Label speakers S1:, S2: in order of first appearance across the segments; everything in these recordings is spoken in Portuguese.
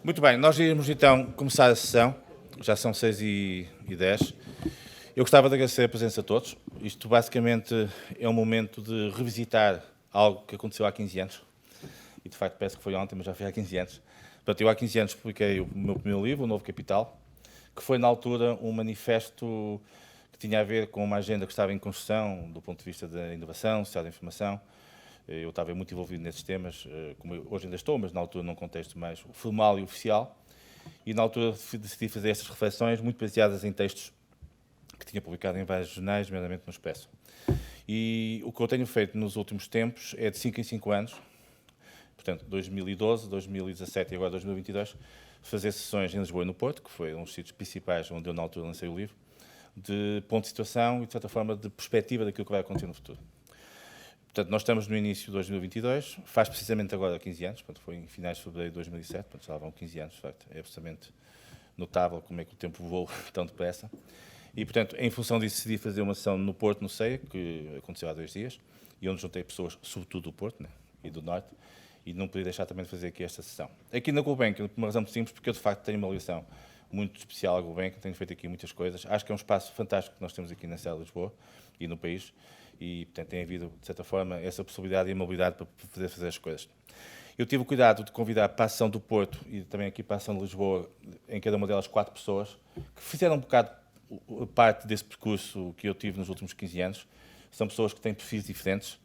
S1: Muito bem, nós iremos então começar a sessão, já são 6h10. Eu gostava de agradecer a presença de todos. Isto basicamente é um momento de revisitar algo que aconteceu há 15 anos. E de facto parece que foi ontem, mas já foi há 15 anos. Portanto, eu há 15 anos publiquei o meu primeiro livro, O Novo Capital, que foi na altura um manifesto que tinha a ver com uma agenda que estava em construção do ponto de vista da inovação, social da informação. Eu estava muito envolvido nesses temas, como eu hoje ainda estou, mas na altura num contexto mais formal e oficial. E na altura decidi fazer estas reflexões muito baseadas em textos que tinha publicado em vários jornais, nomeadamente no Expresso. E o que eu tenho feito nos últimos tempos é de 5 em 5 anos, portanto 2012, 2017 e agora 2022, fazer sessões em Lisboa e no Porto, que foi um dos sítios principais onde eu na altura lancei o livro, de ponto de situação e de certa forma de perspectiva daquilo que vai acontecer no futuro. Portanto, nós estamos no início de 2022, faz precisamente agora 15 anos, portanto, foi em finais de fevereiro de 2007, portanto, já vão 15 anos, de facto, é absolutamente notável como é que o tempo voou tão depressa. E, portanto, em função disso, decidi fazer uma sessão no Porto, no CEIA, que aconteceu há 2 dias, e onde juntei pessoas, sobretudo do Porto, né, e do Norte, e não podia deixar também de fazer aqui esta sessão. Aqui na Gulbenkian, por uma razão muito simples, porque eu, de facto, tenho uma ligação muito especial à Gulbenkian, tenho feito aqui muitas coisas. Acho que é um espaço fantástico que nós temos aqui na cidade de Lisboa e no país, e, portanto, tem havido, de certa forma, essa possibilidade e a mobilidade para poder fazer as coisas. Eu tive o cuidado de convidar para a sessão do Porto e também aqui para a sessão de Lisboa, em cada uma delas 4 pessoas, que fizeram um bocado parte desse percurso que eu tive nos últimos 15 anos. São pessoas que têm perfis diferentes,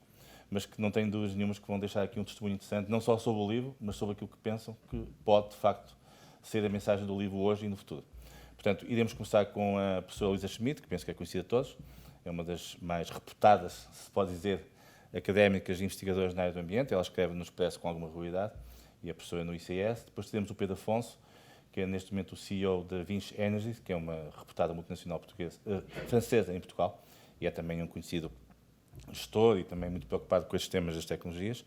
S1: mas que não têm dúvidas nenhumas que vão deixar aqui um testemunho interessante, não só sobre o livro, mas sobre aquilo que pensam que pode, de facto, ser a mensagem do livro hoje e no futuro. Portanto, iremos começar com a professora Luísa Schmidt, que penso que é conhecida de todos, é uma das mais reputadas, se pode dizer, académicas e investigadoras na área do ambiente. Ela escreve no Expresso com alguma regularidade e é professora no ICS. Depois temos o Pedro Afonso, que é neste momento o CEO da Vinci Energy, que é uma reputada multinacional francesa em Portugal, e é também um conhecido gestor e também muito preocupado com estes temas das tecnologias.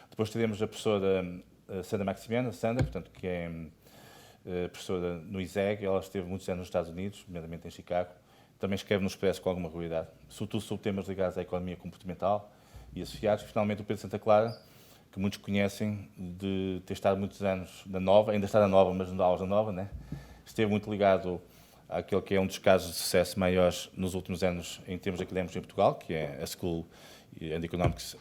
S1: Depois teremos a professora Sandra Maximiano, Sandra, portanto, que é professora no ISEG. Ela esteve muitos anos nos Estados Unidos, nomeadamente em Chicago. Também escreve no Expresso com alguma regularidade, sobretudo sobre temas ligados à economia comportamental e associados. E, finalmente, o Pedro Santa Clara, que muitos conhecem de ter estado muitos anos na Nova, ainda está na Nova, mas não dá aulas da Nova, né? Esteve muito ligado àquele que é um dos casos de sucesso maiores nos últimos anos em termos académicos em Portugal, que é a School and Economics,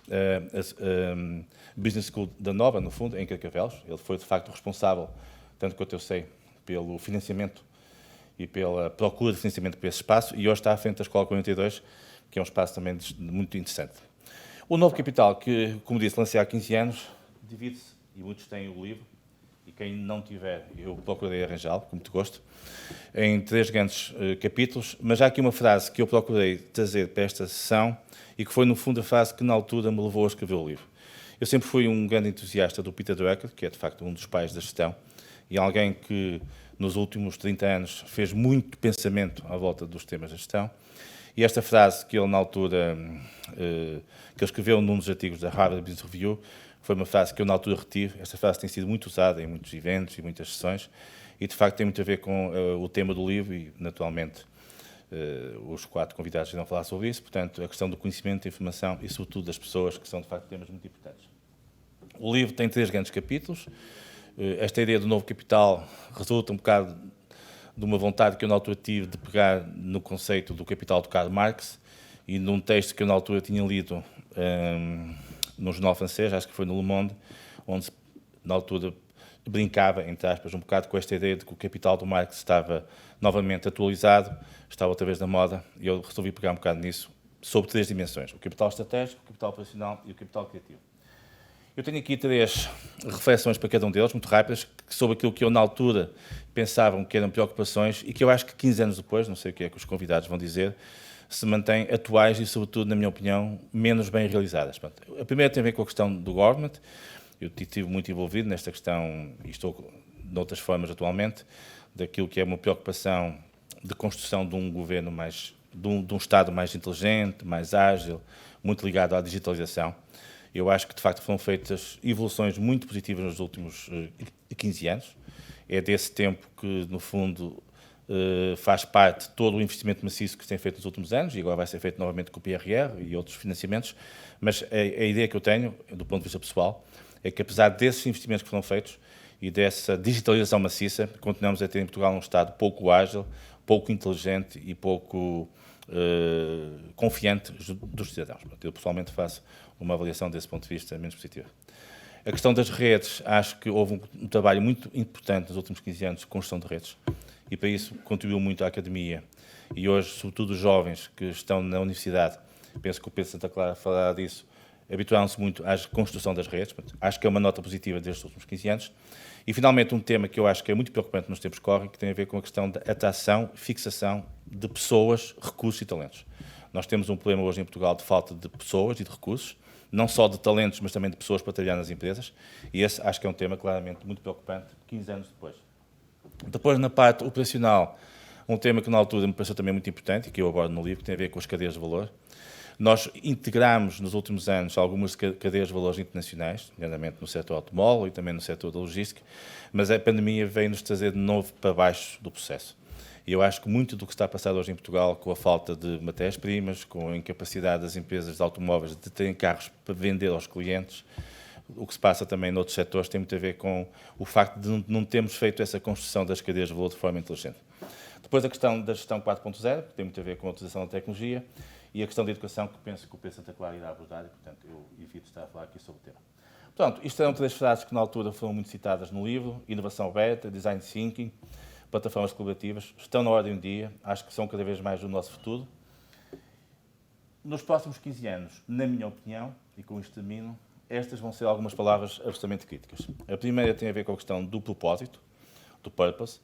S1: Business School da Nova, no fundo, em Carcavelos. Ele foi, de facto, responsável, tanto quanto eu sei, pelo financiamento e pela procura de financiamento para esse espaço, e hoje está à frente da Escola 42, que é um espaço também muito interessante. O Novo Capital, que, como disse, lancei há 15 anos, divide-se, e muitos têm o livro, e quem não tiver, eu procurei arranjá-lo, com muito gosto, em 3 grandes capítulos, mas há aqui uma frase que eu procurei trazer para esta sessão, e que foi, no fundo, a frase que, na altura, me levou a escrever o livro. Eu sempre fui um grande entusiasta do Peter Drucker, que é, de facto, um dos pais da gestão, e alguém que, nos últimos 30 anos, fez muito pensamento à volta dos temas da gestão. E esta frase que ele, na altura, que ele escreveu num dos artigos da Harvard Business Review, foi uma frase que eu, na altura, retive. Esta frase tem sido muito usada em muitos eventos e muitas sessões, e, de facto, tem muito a ver com o tema do livro, e, naturalmente, os 4 convidados irão falar sobre isso. Portanto, a questão do conhecimento, da informação e, sobretudo, das pessoas, que são, de facto, temas muito importantes. O livro tem 3 grandes capítulos. Esta ideia do Novo Capital resulta um bocado de uma vontade que eu na altura tive de pegar no conceito do capital de Karl Marx e num texto que eu na altura tinha lido num jornal francês, acho que foi no Le Monde, onde na altura brincava, entre aspas, um bocado com esta ideia de que o capital do Marx estava novamente atualizado, estava outra vez na moda, e eu resolvi pegar um bocado nisso, sobre 3 dimensões: o capital estratégico, o capital operacional e o capital criativo. Eu tenho aqui 3 reflexões para cada um deles, muito rápidas, sobre aquilo que eu, na altura, pensavam que eram preocupações e que eu acho que 15 anos depois, não sei o que é que os convidados vão dizer, se mantêm atuais e, sobretudo, na minha opinião, menos bem realizadas. A primeira tem a ver com a questão do government. Eu estive muito envolvido nesta questão, e estou de outras formas atualmente, daquilo que é uma preocupação de construção de um governo mais, de um Estado mais inteligente, mais ágil, muito ligado à digitalização. Eu acho que, de facto, foram feitas evoluções muito positivas nos últimos 15 anos. É desse tempo que, no fundo, faz parte todo o investimento maciço que se tem feito nos últimos anos, e agora vai ser feito novamente com o PRR e outros financiamentos. Mas a ideia que eu tenho, do ponto de vista pessoal, é que, apesar desses investimentos que foram feitos, e dessa digitalização maciça, continuamos a ter em Portugal um Estado pouco ágil, pouco inteligente e pouco confiante dos cidadãos. Eu pessoalmente faço uma avaliação desse ponto de vista menos positiva. A questão das redes, acho que houve um trabalho muito importante nos últimos 15 anos de construção de redes e para isso contribuiu muito a Academia e hoje, sobretudo os jovens que estão na universidade, penso que o Pedro Santa Clara falará disso, habituaram-se muito à construção das redes, acho que é uma nota positiva destes últimos 15 anos. E, finalmente, um tema que eu acho que é muito preocupante nos tempos que correm, que tem a ver com a questão da atração, fixação de pessoas, recursos e talentos. Nós temos um problema hoje em Portugal de falta de pessoas e de recursos, não só de talentos, mas também de pessoas para trabalhar nas empresas, e esse acho que é um tema claramente muito preocupante, 15 anos depois. Depois, na parte operacional, um tema que na altura me pareceu também muito importante, e que eu abordo no livro, que tem a ver com as cadeias de valor. Nós integramos nos últimos anos algumas cadeias de valores internacionais, nomeadamente no setor automóvel e também no setor da logística, mas a pandemia veio-nos trazer de novo para baixo do processo. E eu acho que muito do que está a passar hoje em Portugal, com a falta de matérias-primas, com a incapacidade das empresas de automóveis de terem carros para vender aos clientes, o que se passa também noutros setores tem muito a ver com o facto de não termos feito essa construção das cadeias de valor de forma inteligente. Depois a questão da gestão 4.0, que tem muito a ver com a utilização da tecnologia, e a questão da educação, que penso que o Pedro Santa Clara irá abordar, e, portanto, eu evito estar a falar aqui sobre o tema. Portanto, isto eram 3 frases que, na altura, foram muito citadas no livro: inovação aberta, design thinking, plataformas colaborativas, estão na ordem do dia, acho que são cada vez mais o nosso futuro. Nos próximos 15 anos, na minha opinião, e com isto termino, estas vão ser algumas palavras absolutamente críticas. A primeira tem a ver com a questão do propósito, do purpose,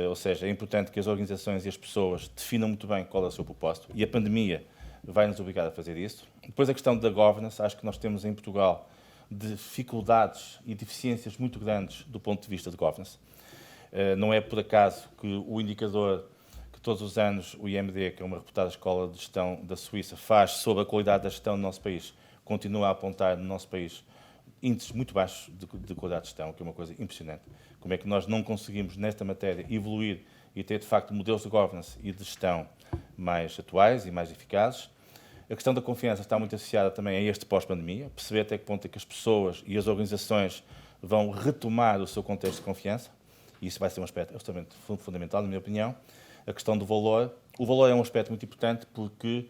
S1: ou seja, é importante que as organizações e as pessoas definam muito bem qual é o seu propósito, e a pandemia vai nos obrigar a fazer isso. Depois a questão da governance, acho que nós temos em Portugal dificuldades e deficiências muito grandes do ponto de vista de governance. Não é por acaso que o indicador que todos os anos o IMD, que é uma reputada escola de gestão da Suíça, faz sobre a qualidade da gestão no nosso país, continua a apontar no nosso país índices muito baixos de qualidade de gestão, que é uma coisa impressionante. Como é que nós não conseguimos, nesta matéria, evoluir e ter, de facto, modelos de governance e de gestão mais atuais e mais eficazes. A questão da confiança está muito associada também a este pós-pandemia, perceber até que ponto é que as pessoas e as organizações vão retomar o seu contexto de confiança, e isso vai ser um aspecto absolutamente fundamental, na minha opinião. A questão do valor. O valor é um aspecto muito importante porque,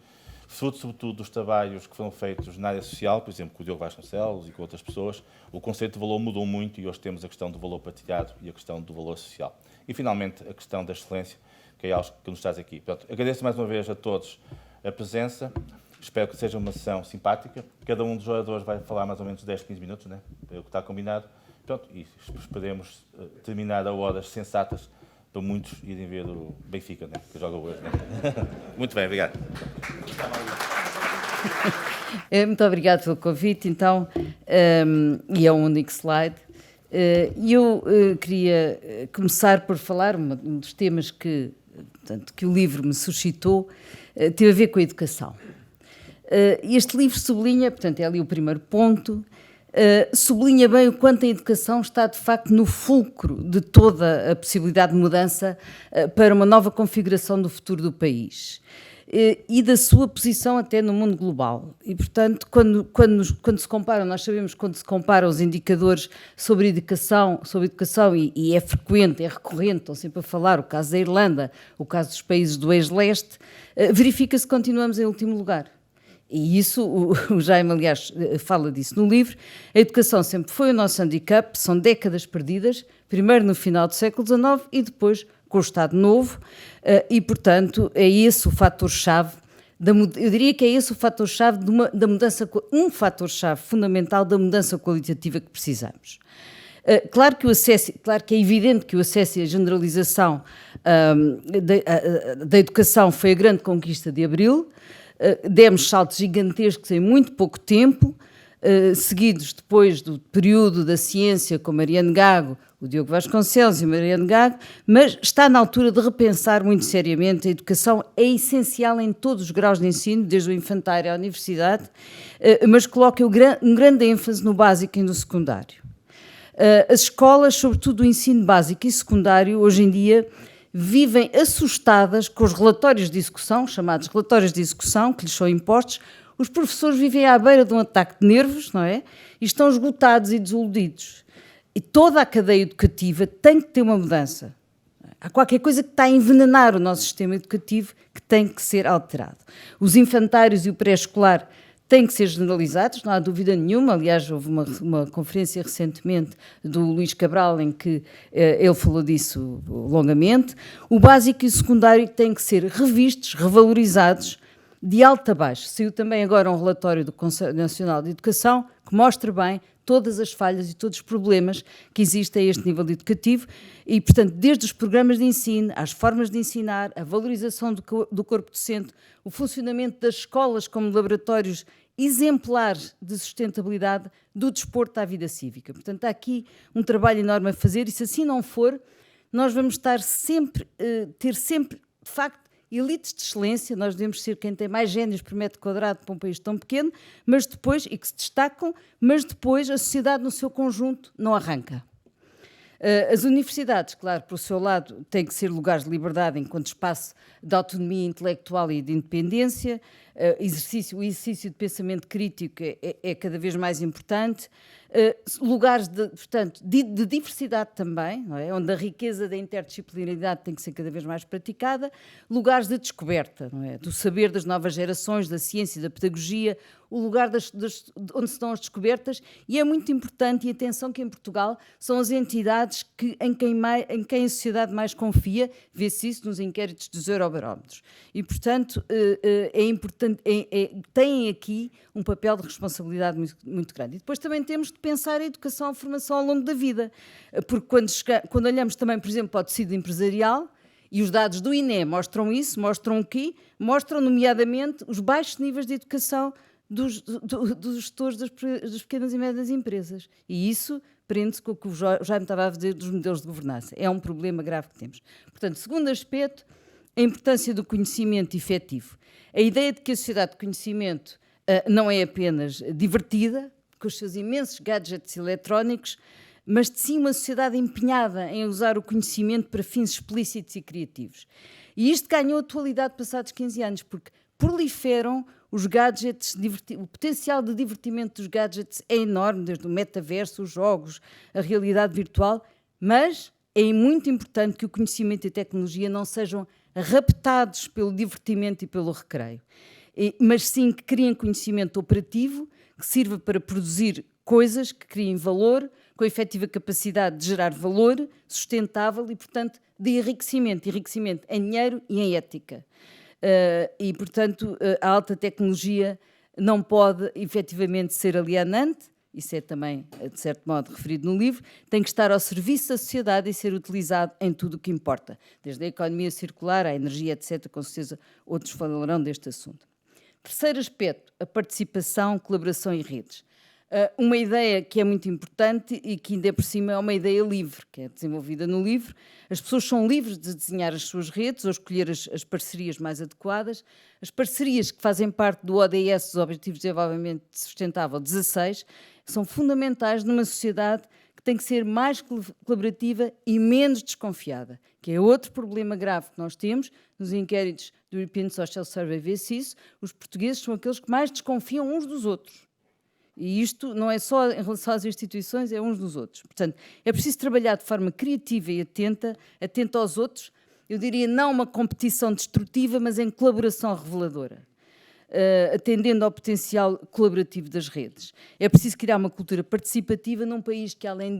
S1: fruto, sobretudo, dos trabalhos que foram feitos na área social, por exemplo, com o Diogo Vasconcelos e com outras pessoas, o conceito de valor mudou muito e hoje temos a questão do valor partilhado e a questão do valor social. E, finalmente, a questão da excelência, que é algo que nos traz aqui. Portanto, agradeço mais uma vez a todos a presença, espero que seja uma sessão simpática. Cada um dos oradores vai falar mais ou menos 10, 15 minutos, né? É o que está combinado. Pronto, e esperemos terminar a horas sensatas para muitos irem ver o Benfica, né? Que joga hoje. Né? Muito bem, obrigado.
S2: Muito obrigado pelo convite, então, e é um único slide. E eu queria começar por falar, um dos temas que o livro me suscitou, teve a ver com a educação. Este livro sublinha, portanto, é ali o primeiro ponto, sublinha bem o quanto a educação está, de facto, no fulcro de toda a possibilidade de mudança para uma nova configuração do futuro do país e da sua posição até no mundo global. E, portanto, quando se comparam, nós sabemos que quando se comparam os indicadores sobre educação e é frequente, é recorrente, estão sempre a falar, o caso da Irlanda, o caso dos países do ex-leste, verifica-se que continuamos em último lugar. E isso, o Jaime, aliás, fala disso no livro. A educação sempre foi o nosso handicap, são décadas perdidas, primeiro no final do século XIX e depois com o Estado Novo, e, portanto, é esse o fator-chave, eu diria que é esse o fator-chave da mudança, um fator-chave fundamental da mudança qualitativa que precisamos. Claro que é evidente que o acesso e a generalização da educação foi a grande conquista de Abril. Demos saltos gigantescos em muito pouco tempo, seguidos depois do período da ciência com Mariano Gago, o Diogo Vasconcelos e Mariano Gago, mas está na altura de repensar muito seriamente. A educação é essencial em todos os graus de ensino, desde o infantário à universidade, mas coloca um grande ênfase no básico e no secundário. As escolas, sobretudo o ensino básico e secundário, hoje em dia, vivem assustadas com os relatórios de execução, chamados relatórios de execução, que lhes são impostos. Os professores vivem à beira de um ataque de nervos, não é? E estão esgotados e desiludidos. E toda a cadeia educativa tem que ter uma mudança. Há qualquer coisa que está a envenenar o nosso sistema educativo que tem que ser alterado. Os infantários e o pré-escolar têm que ser generalizados, não há dúvida nenhuma. Aliás, houve uma conferência recentemente do Luís Cabral em que ele falou disso longamente. O básico e o secundário têm que ser revistos, revalorizados, de alto a baixo. Saiu também agora um relatório do Conselho Nacional de Educação que mostra bem todas as falhas e todos os problemas que existem a este nível educativo e, portanto, desde os programas de ensino, às formas de ensinar, a valorização do corpo docente, o funcionamento das escolas como laboratórios exemplares de sustentabilidade do desporto à vida cívica. Portanto, há aqui um trabalho enorme a fazer e, se assim não for, nós vamos estar sempre, ter sempre, de facto, elites de excelência. Nós devemos ser quem tem mais génios por metro quadrado para um país tão pequeno, mas depois, e que se destacam, mas depois a sociedade no seu conjunto não arranca. As universidades, claro, por seu lado, têm que ser lugares de liberdade enquanto espaço de autonomia intelectual e de independência. O exercício de pensamento crítico é cada vez mais importante. Lugares portanto, de diversidade também, não é? Onde a riqueza da interdisciplinaridade tem que ser cada vez mais praticada. Lugares de descoberta, não é? Do saber das novas gerações, da ciência e da pedagogia, o lugar onde se dão as descobertas, e é muito importante, e atenção que em Portugal são as entidades em quem a sociedade mais confia, vê-se isso nos inquéritos dos Eurobarómetros. E, portanto, é importante, têm aqui um papel de responsabilidade muito, muito grande. E depois também temos de pensar a educação e a formação ao longo da vida, porque quando olhamos também, por exemplo, para o tecido empresarial, e os dados do INE mostram isso, mostram o quê? Mostram, nomeadamente, os baixos níveis de educação dos gestores das pequenas e médias empresas. E isso prende-se com o que o Jaime estava a dizer dos modelos de governança. É um problema grave que temos. Portanto, segundo aspecto, a importância do conhecimento efetivo. A ideia de que a sociedade de conhecimento não é apenas divertida, com os seus imensos gadgets eletrónicos, mas de sim uma sociedade empenhada em usar o conhecimento para fins explícitos e criativos. E isto ganhou atualidade passados 15 anos, porque proliferam os gadgets, o potencial de divertimento dos gadgets é enorme, desde o metaverso, os jogos, a realidade virtual, mas é muito importante que o conhecimento e a tecnologia não sejam raptados pelo divertimento e pelo recreio, mas sim que criem conhecimento operativo, que sirva para produzir coisas que criem valor, com a efetiva capacidade de gerar valor sustentável e, portanto, de enriquecimento em dinheiro e em ética. E, portanto, a alta tecnologia não pode efetivamente ser alienante, isso é também, de certo modo, referido no livro, tem que estar ao serviço da sociedade e ser utilizado em tudo o que importa, desde a economia circular, à energia, etc. Com certeza outros falarão deste assunto. Terceiro aspecto, a participação, colaboração e redes. Uma ideia que é muito importante e que ainda por cima é uma ideia livre, que é desenvolvida no livro. As pessoas são livres de desenhar as suas redes ou escolher as parcerias mais adequadas. As parcerias que fazem parte do ODS, dos Objetivos de Desenvolvimento Sustentável 16, são fundamentais numa sociedade que tem que ser mais colaborativa e menos desconfiada, que é outro problema grave que nós temos. Nos inquéritos do European Social Survey vê-se isso. Os portugueses são aqueles que mais desconfiam uns dos outros. E isto não é só em relação às instituições, é uns dos outros. Portanto, é preciso trabalhar de forma criativa e atenta aos outros. Eu diria não uma competição destrutiva, mas em colaboração reveladora, atendendo ao potencial colaborativo das redes. É preciso criar uma cultura participativa num país que, além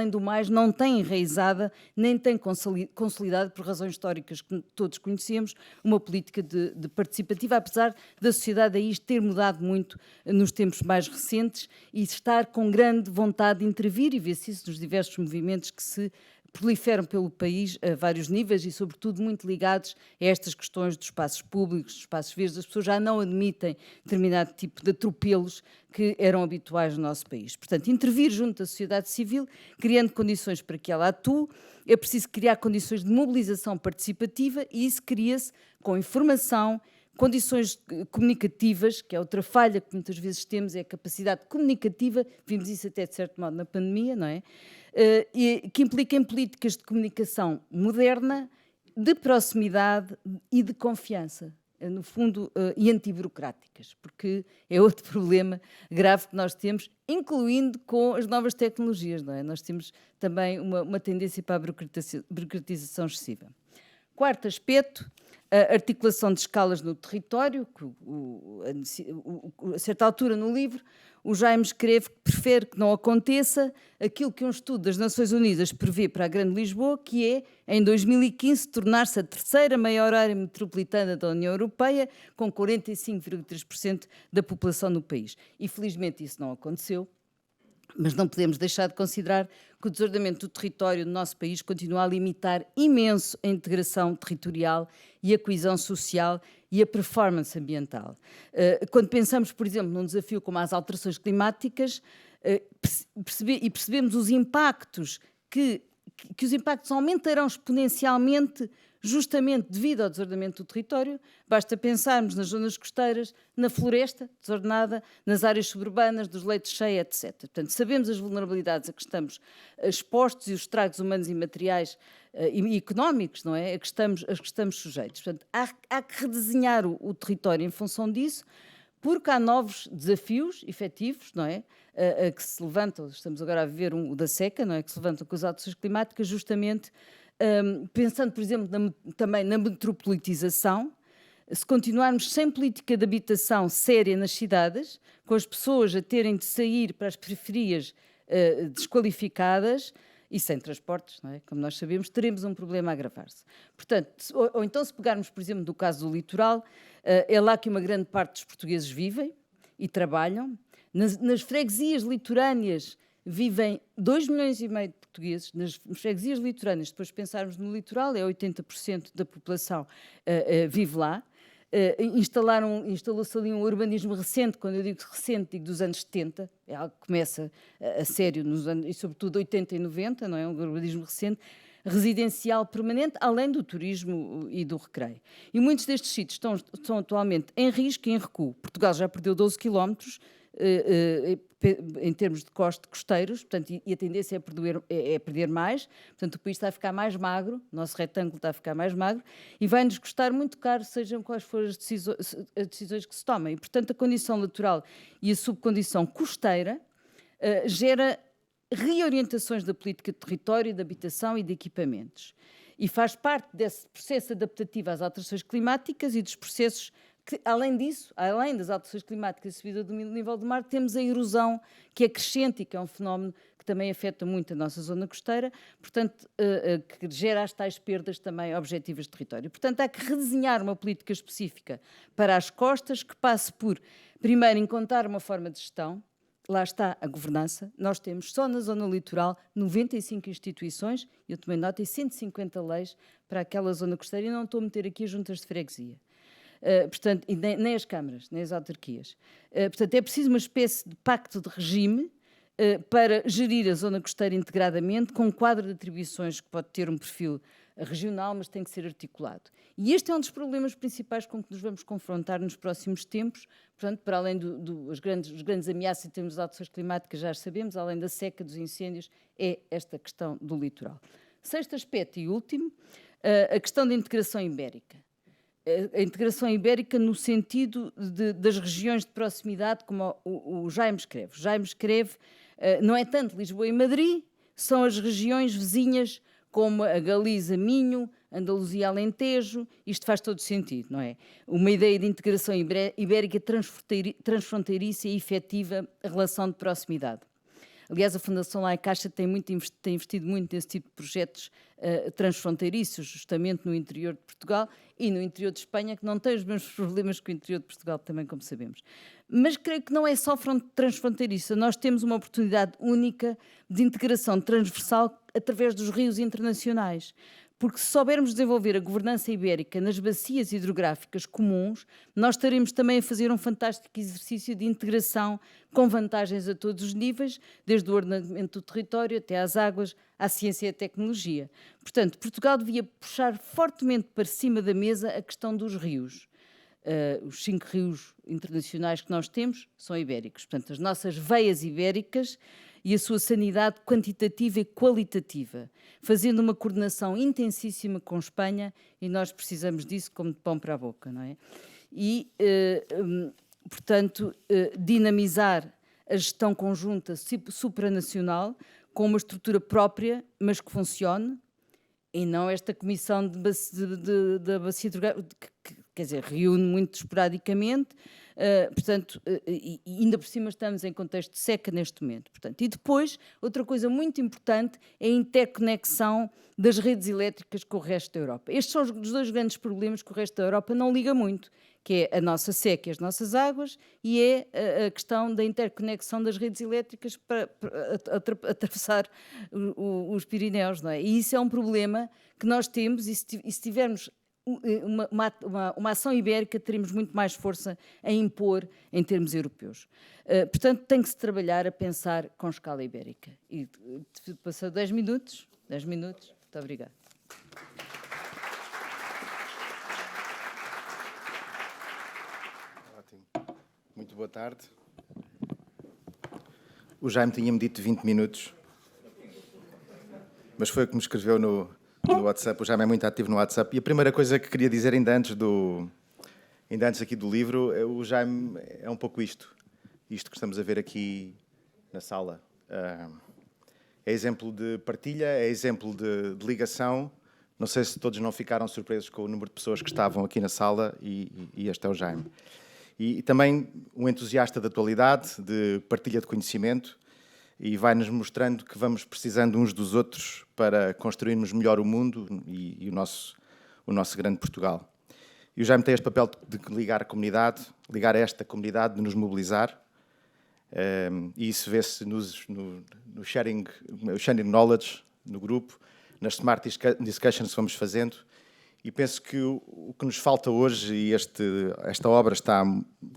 S2: do mais, não tem enraizada, nem tem consolidado, por razões históricas que todos conhecemos, uma política de participativa, apesar da sociedade aí ter mudado muito nos tempos mais recentes e estar com grande vontade de intervir, e vê-se isso nos diversos movimentos que se proliferam pelo país a vários níveis e, sobretudo, muito ligados a estas questões dos espaços públicos, dos espaços verdes. As pessoas já não admitem determinado tipo de atropelos que eram habituais no nosso país. Portanto, intervir junto da sociedade civil, criando condições para que ela atue. É preciso criar condições de mobilização participativa e isso cria-se com informação, condições comunicativas, que é outra falha que muitas vezes temos, é a capacidade comunicativa, vimos isso até de certo modo na pandemia, não é? Que implica em políticas de comunicação moderna, de proximidade e de confiança. no fundo, e antiburocráticas, porque é outro problema grave que nós temos, incluindo com as novas tecnologias, não é? Nós temos também uma tendência para a burocratização excessiva. Quarto aspecto, a articulação de escalas no território, que a certa altura no livro, o Jaime escreve que prefere que não aconteça aquilo que um estudo das Nações Unidas prevê para a Grande Lisboa, que é, em 2015, tornar-se a terceira maior área metropolitana da União Europeia, com 45,3% da população no país. E, felizmente, isso não aconteceu. Mas não podemos deixar de considerar que o desordenamento do território do nosso país continua a limitar imenso a integração territorial e a coesão social e a performance ambiental. Quando pensamos, por exemplo, num desafio como as alterações climáticas, percebemos os impactos que os impactos aumentarão exponencialmente justamente devido ao desordenamento do território. Basta pensarmos nas zonas costeiras, na floresta desordenada, nas áreas suburbanas, dos leitos cheios, etc. Portanto, sabemos as vulnerabilidades a que estamos expostos e os estragos humanos e materiais e económicos, não é? A que estamos sujeitos. Portanto, há que redesenhar o território em função disso, porque há novos desafios efetivos, não é? A que se levantam, estamos agora a viver o da seca, não é? Que se levantam com as alterações climáticas, justamente pensando, por exemplo, também na metropolitização. Se continuarmos sem política de habitação séria nas cidades, com as pessoas a terem de sair para as periferias desqualificadas e sem transportes, não é? Como nós sabemos, teremos um problema a agravar-se. Portanto, ou então se pegarmos, por exemplo, do caso do litoral, é lá que uma grande parte dos portugueses vivem e trabalham. Nas freguesias litorâneas vivem 2,5 milhões de portugueses. Nas freguesias litorâneas, depois pensarmos no litoral, 80% da população vive lá. Instalou-se ali um urbanismo recente. Quando eu digo recente, digo dos anos 70, é algo que começa a sério nos anos, e sobretudo 80 e 90, não é? Um urbanismo recente, residencial permanente, além do turismo e do recreio. E muitos destes sítios estão atualmente em risco e em recuo. Portugal já perdeu 12 quilómetros em termos de costeiros, portanto, e a tendência é perder mais. Portanto, o país está a ficar mais magro, o nosso retângulo está a ficar mais magro, e vai-nos custar muito caro, sejam quais forem as decisões que se tomem. E, portanto, a condição litoral e a subcondição costeira gera reorientações da política de território, de habitação e de equipamentos. E faz parte desse processo adaptativo às alterações climáticas e dos processos que, além disso, além das alterações climáticas e subida do nível do mar, temos a erosão, que é crescente e que é um fenómeno que também afeta muito a nossa zona costeira, portanto, que gera as tais perdas também objetivas de território. Portanto, há que redesenhar uma política específica para as costas que passe por, primeiro, encontrar uma forma de gestão. Lá está a governança. Nós temos só na zona litoral 95 instituições, eu tomei nota, e 150 leis para aquela zona costeira, e não estou a meter aqui as juntas de freguesia. Portanto, e nem as câmaras, nem as autarquias. Portanto, é preciso uma espécie de pacto de regime para gerir a zona costeira integradamente, com um quadro de atribuições que pode ter um perfil regional, mas tem que ser articulado. E este é um dos problemas principais com que nos vamos confrontar nos próximos tempos. Portanto, para além dos grandes ameaças em termos de alterações climáticas, já as sabemos, além da seca, dos incêndios, é esta questão do litoral. Sexto aspecto e último, a questão da integração ibérica. A integração ibérica no sentido das regiões de proximidade, como o Jaime escreve. O Jaime escreve, não é tanto Lisboa e Madrid, são as regiões vizinhas, como a Galiza, Minho, Andaluzia, Alentejo. Isto faz todo sentido, não é? Uma ideia de integração ibérica transfronteiriça e efetiva, a relação de proximidade. Aliás, a Fundação La Caixa tem investido muito nesse tipo de projetos transfronteiriços, justamente no interior de Portugal e no interior de Espanha, que não tem os mesmos problemas que o interior de Portugal, também, como sabemos. Mas creio que não é só transfronteiriça. Nós temos uma oportunidade única de integração transversal através dos rios internacionais. Porque se soubermos desenvolver a governança ibérica nas bacias hidrográficas comuns, nós estaremos também a fazer um fantástico exercício de integração com vantagens a todos os níveis, desde o ordenamento do território até às águas, à ciência e à tecnologia. Portanto, Portugal devia puxar fortemente para cima da mesa a questão dos rios. Os 5 rios internacionais que nós temos são ibéricos. Portanto, as nossas veias ibéricas e a sua sanidade quantitativa e qualitativa, fazendo uma coordenação intensíssima com Espanha, e nós precisamos disso como de pão para a boca, não é? e, portanto, dinamizar a gestão conjunta supranacional com uma estrutura própria, mas que funcione, e não esta comissão da bacia hidrográfica, que, quer dizer, reúne muito esporadicamente, portanto, e ainda por cima estamos em contexto de seca neste momento. Portanto, e depois, outra coisa muito importante é a interconexão das redes elétricas com o resto da Europa. Estes são os dois grandes problemas que o resto da Europa não liga muito, que é a nossa seca e as nossas águas, e é a questão da interconexão das redes elétricas para atravessar os Pirineus, não é? E isso é um problema que nós temos, e se tivermos uma ação ibérica, teremos muito mais força a impor em termos europeus. Portanto, tem que se trabalhar a pensar com escala ibérica. E passou 10 minutos. 10 minutos. Muito obrigada.
S3: Ótimo. Muito boa tarde. O Jaime tinha-me dito 20 minutos, mas foi o que me escreveu no WhatsApp. O Jaime é muito ativo no WhatsApp. E a primeira coisa que queria dizer, ainda antes aqui do livro, o Jaime é um pouco isto que estamos a ver aqui na sala. É exemplo de partilha, é exemplo de ligação. Não sei se todos não ficaram surpresos com o número de pessoas que estavam aqui na sala, e este é o Jaime. E também um entusiasta da atualidade, de partilha de conhecimento, e vai-nos mostrando que vamos precisando uns dos outros para construirmos melhor o mundo e o nosso grande Portugal. E o Jaime tem este papel de ligar a comunidade, ligar a esta comunidade, de nos mobilizar, e isso vê-se no sharing knowledge no grupo, nas smart discussions que vamos fazendo, e penso que o que nos falta hoje, e esta obra está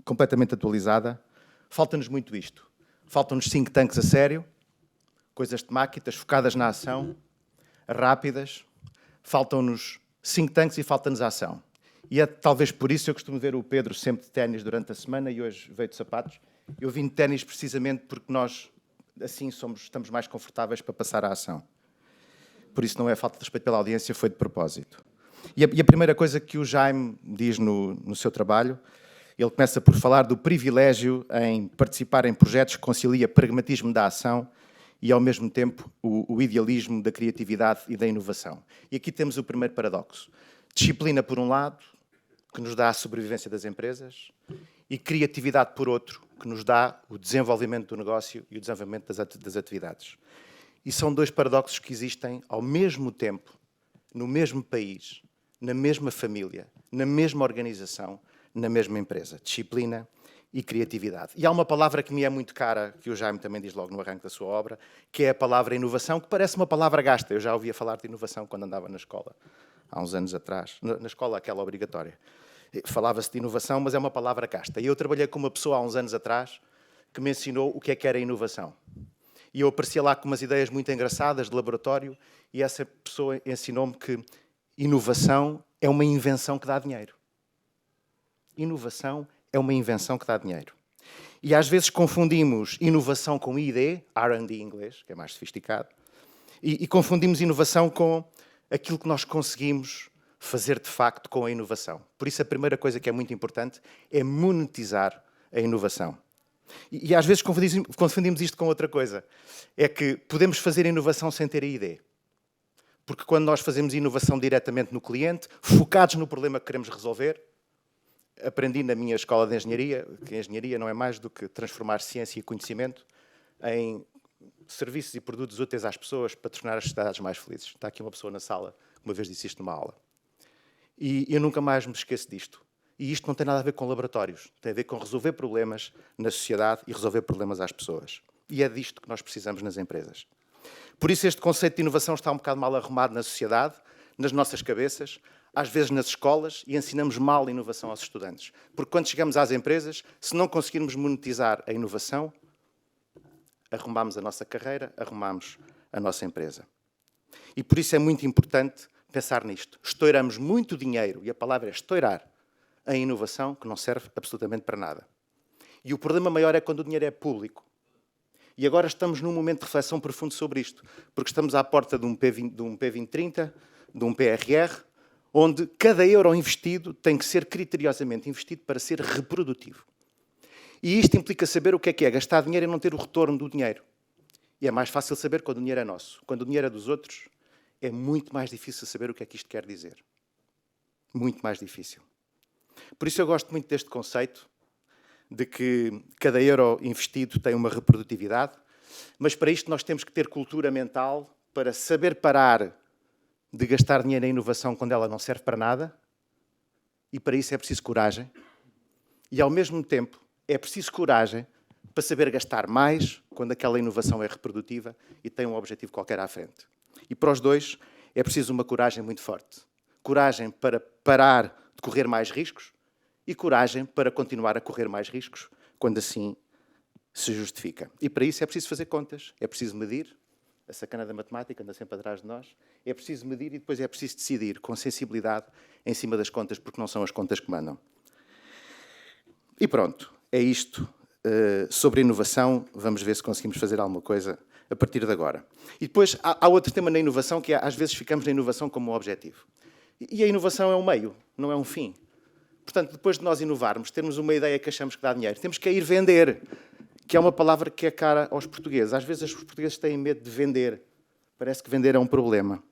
S3: completamente atualizada, falta-nos muito isto. Faltam-nos think tanks a sério, coisas temáticas, focadas na ação, rápidas. Faltam-nos think tanks e falta-nos a ação. E é talvez por isso eu costumo ver o Pedro sempre de ténis durante a semana, e hoje veio de sapatos. Eu vim de ténis precisamente porque nós, assim, estamos mais confortáveis para passar à ação. Por isso não é falta de respeito pela audiência, foi de propósito. E a primeira coisa que o Jaime diz no seu trabalho, ele começa por falar do privilégio em participar em projetos que concilia pragmatismo da ação e, ao mesmo tempo, o idealismo da criatividade e da inovação. E aqui temos o primeiro paradoxo. Disciplina, por um lado, que nos dá a sobrevivência das empresas, e criatividade, por outro, que nos dá o desenvolvimento do negócio e o desenvolvimento das atividades. E são dois paradoxos que existem ao mesmo tempo, no mesmo país, na mesma família, na mesma organização, na mesma empresa. Disciplina e criatividade. E há uma palavra que me é muito cara, que o Jaime também diz logo no arranque da sua obra, que é a palavra inovação, que parece uma palavra gasta. Eu já ouvia falar de inovação quando andava na escola, há uns anos atrás, na escola aquela obrigatória. Falava-se de inovação, mas é uma palavra gasta. E eu trabalhei com uma pessoa há uns anos atrás que me ensinou o que era inovação. E eu aparecia lá com umas ideias muito engraçadas de laboratório, e essa pessoa ensinou-me que inovação é uma invenção que dá dinheiro. Inovação é uma invenção que dá dinheiro. E às vezes confundimos inovação com ID, R&D em inglês, que é mais sofisticado, e confundimos inovação com aquilo que nós conseguimos fazer de facto com a inovação. Por isso a primeira coisa que é muito importante é monetizar a inovação. E às vezes confundimos isto com outra coisa. É que podemos fazer inovação sem ter a ideia. Porque quando nós fazemos inovação diretamente no cliente, focados no problema que queremos resolver, aprendi na minha escola de engenharia, que a engenharia não é mais do que transformar ciência e conhecimento em serviços e produtos úteis às pessoas para tornar as sociedades mais felizes. Está aqui uma pessoa na sala que uma vez disse isto numa aula. E eu nunca mais me esqueço disto. E isto não tem nada a ver com laboratórios. Tem a ver com resolver problemas na sociedade e resolver problemas às pessoas. E é disto que nós precisamos nas empresas. Por isso este conceito de inovação está um bocado mal arrumado na sociedade, nas nossas cabeças, às vezes nas escolas, e ensinamos mal a inovação aos estudantes. Porque quando chegamos às empresas, se não conseguirmos monetizar a inovação, arrumamos a nossa carreira, arrumamos a nossa empresa. E por isso é muito importante pensar nisto. Estouramos muito dinheiro, e a palavra é estourar, em inovação que não serve absolutamente para nada. E o problema maior é quando o dinheiro é público. E agora estamos num momento de reflexão profundo sobre isto, porque estamos à porta de um P2030, de um PRR, onde cada euro investido tem que ser criteriosamente investido para ser reprodutivo. E isto implica saber o que é gastar dinheiro e não ter o retorno do dinheiro. E é mais fácil saber quando o dinheiro é nosso. Quando o dinheiro é dos outros, é muito mais difícil saber o que é que isto quer dizer. Muito mais difícil. Por isso eu gosto muito deste conceito de que cada euro investido tem uma reprodutividade, mas para isto nós temos que ter cultura mental para saber parar de gastar dinheiro em inovação quando ela não serve para nada, e para isso é preciso coragem. E ao mesmo tempo é preciso coragem para saber gastar mais quando aquela inovação é reprodutiva e tem um objetivo qualquer à frente. E para os dois é preciso uma coragem muito forte. Coragem para parar de correr mais riscos e coragem para continuar a correr mais riscos quando assim se justifica. E para isso é preciso fazer contas, é preciso medir. A sacana da matemática anda sempre atrás de nós. É preciso medir e depois é preciso decidir com sensibilidade em cima das contas, porque não são as contas que mandam. E pronto, é isto. Sobre inovação, vamos ver se conseguimos fazer alguma coisa a partir de agora. E depois há outro tema na inovação, que é, às vezes ficamos na inovação como um objetivo. E a inovação é um meio, não é um fim. Portanto, depois de nós inovarmos, termos uma ideia que achamos que dá dinheiro, temos que ir vender, que é uma palavra que é cara aos portugueses. Às vezes os portugueses têm medo de vender. Parece que vender é um problema.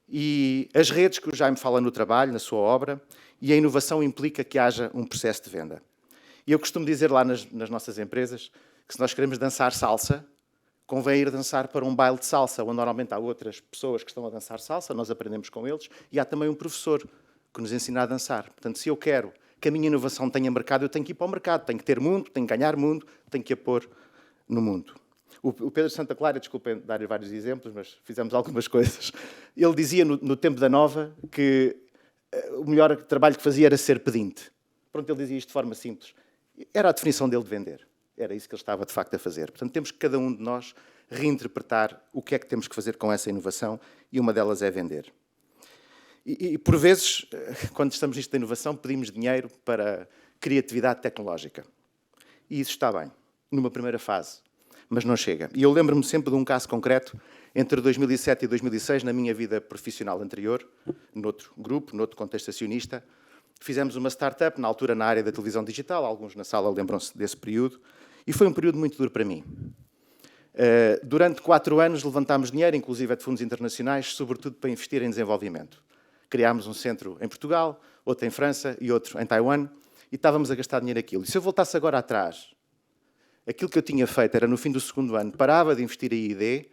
S3: E as redes, que o Jaime fala no trabalho, na sua obra, e a inovação implica que haja um processo de venda. E eu costumo dizer lá nas nossas empresas que se nós queremos dançar salsa, convém ir dançar para um baile de salsa, onde normalmente há outras pessoas que estão a dançar salsa, nós aprendemos com eles, e há também um professor que nos ensina a dançar. Portanto, se eu quero que a minha inovação tenha mercado, eu tenho que ir para o mercado, tenho que ter mundo, tenho que ganhar mundo, tenho que a pôr no mundo. O Pedro Santa Clara, desculpem dar-lhe vários exemplos, mas fizemos algumas coisas. Ele dizia no tempo da Nova que o melhor trabalho que fazia era ser pedinte. Pronto, ele dizia isto de forma simples. Era a definição dele de vender. Era isso que ele estava, de facto, a fazer. Portanto, temos que cada um de nós reinterpretar o que é que temos que fazer com essa inovação, e uma delas é vender. E por vezes, quando estamos nisto da inovação, pedimos dinheiro para criatividade tecnológica. E isso está bem, numa primeira fase, mas não chega. E eu lembro-me sempre de um caso concreto, entre 2007 e 2006, na minha vida profissional anterior, noutro grupo, noutro contexto acionista. Fizemos uma startup, na altura na área da televisão digital, alguns na sala lembram-se desse período, e foi um período muito duro para mim. Durante 4 anos levantámos dinheiro, inclusive de fundos internacionais, sobretudo para investir em desenvolvimento. Criámos um centro em Portugal, outro em França e outro em Taiwan, e estávamos a gastar dinheiro naquilo. E se eu voltasse agora atrás, aquilo que eu tinha feito era, no fim do 2º ano, parava de investir em I&D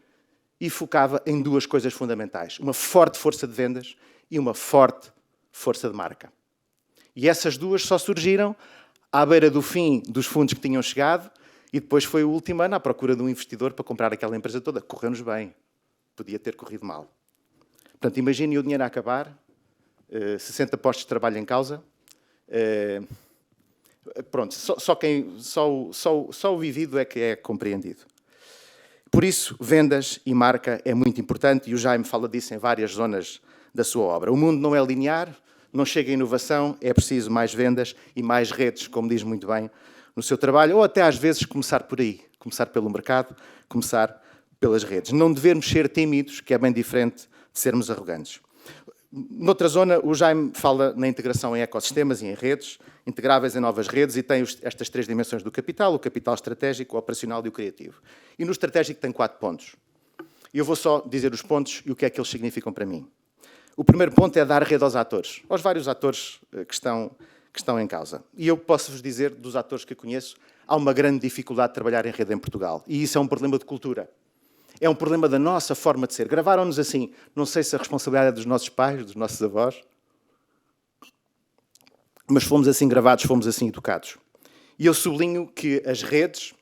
S3: e focava em 2 coisas fundamentais. Uma forte força de vendas e uma forte força de marca. E essas 2 só surgiram à beira do fim dos fundos que tinham chegado, e depois foi o último ano à procura de um investidor para comprar aquela empresa toda. Correu-nos bem. Podia ter corrido mal. Portanto, imaginem o dinheiro a acabar, 60 postos de trabalho em causa. Pronto, só o vivido é que é compreendido. Por isso, vendas e marca é muito importante, e o Jaime fala disso em várias zonas da sua obra. O mundo não é linear, não chega a inovação, é preciso mais vendas e mais redes, como diz muito bem no seu trabalho, ou até às vezes começar por aí, começar pelo mercado, começar pelas redes. Não devemos ser tímidos, que é bem diferente de sermos arrogantes. Noutra zona, o Jaime fala na integração em ecossistemas e em redes, integráveis em novas redes, e tem estas 3 dimensões do capital: o capital estratégico, o operacional e o criativo. E no estratégico tem 4 pontos. E eu vou só dizer os pontos e o que é que eles significam para mim. O primeiro ponto é dar rede aos atores, aos vários atores que estão em causa. E eu posso-vos dizer, dos atores que conheço, há uma grande dificuldade de trabalhar em rede em Portugal. E isso é um problema de cultura. É um problema da nossa forma de ser. Gravaram-nos assim. Não sei se a responsabilidade é dos nossos pais, dos nossos avós, mas fomos assim gravados, fomos assim educados. E eu sublinho que as redes,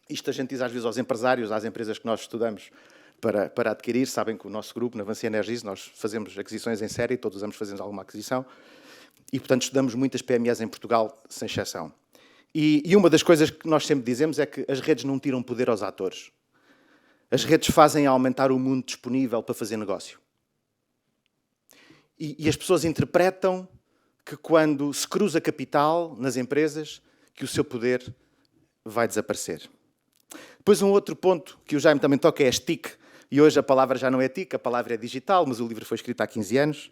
S3: isto a gente diz às vezes aos empresários, às empresas que nós estudamos para adquirir, sabem que o nosso grupo, na Vinci Energies, nós fazemos aquisições em série, todos os anos fazemos alguma aquisição, e, portanto, estudamos muitas PMEs em Portugal, sem exceção. E uma das coisas que nós sempre dizemos é que as redes não tiram poder aos atores. As redes fazem aumentar o mundo disponível para fazer negócio. E as pessoas interpretam que quando se cruza capital nas empresas, que o seu poder vai desaparecer. Depois um outro ponto que o Jaime também toca é as TIC. E hoje a palavra já não é TIC, a palavra é digital, mas o livro foi escrito há 15 anos.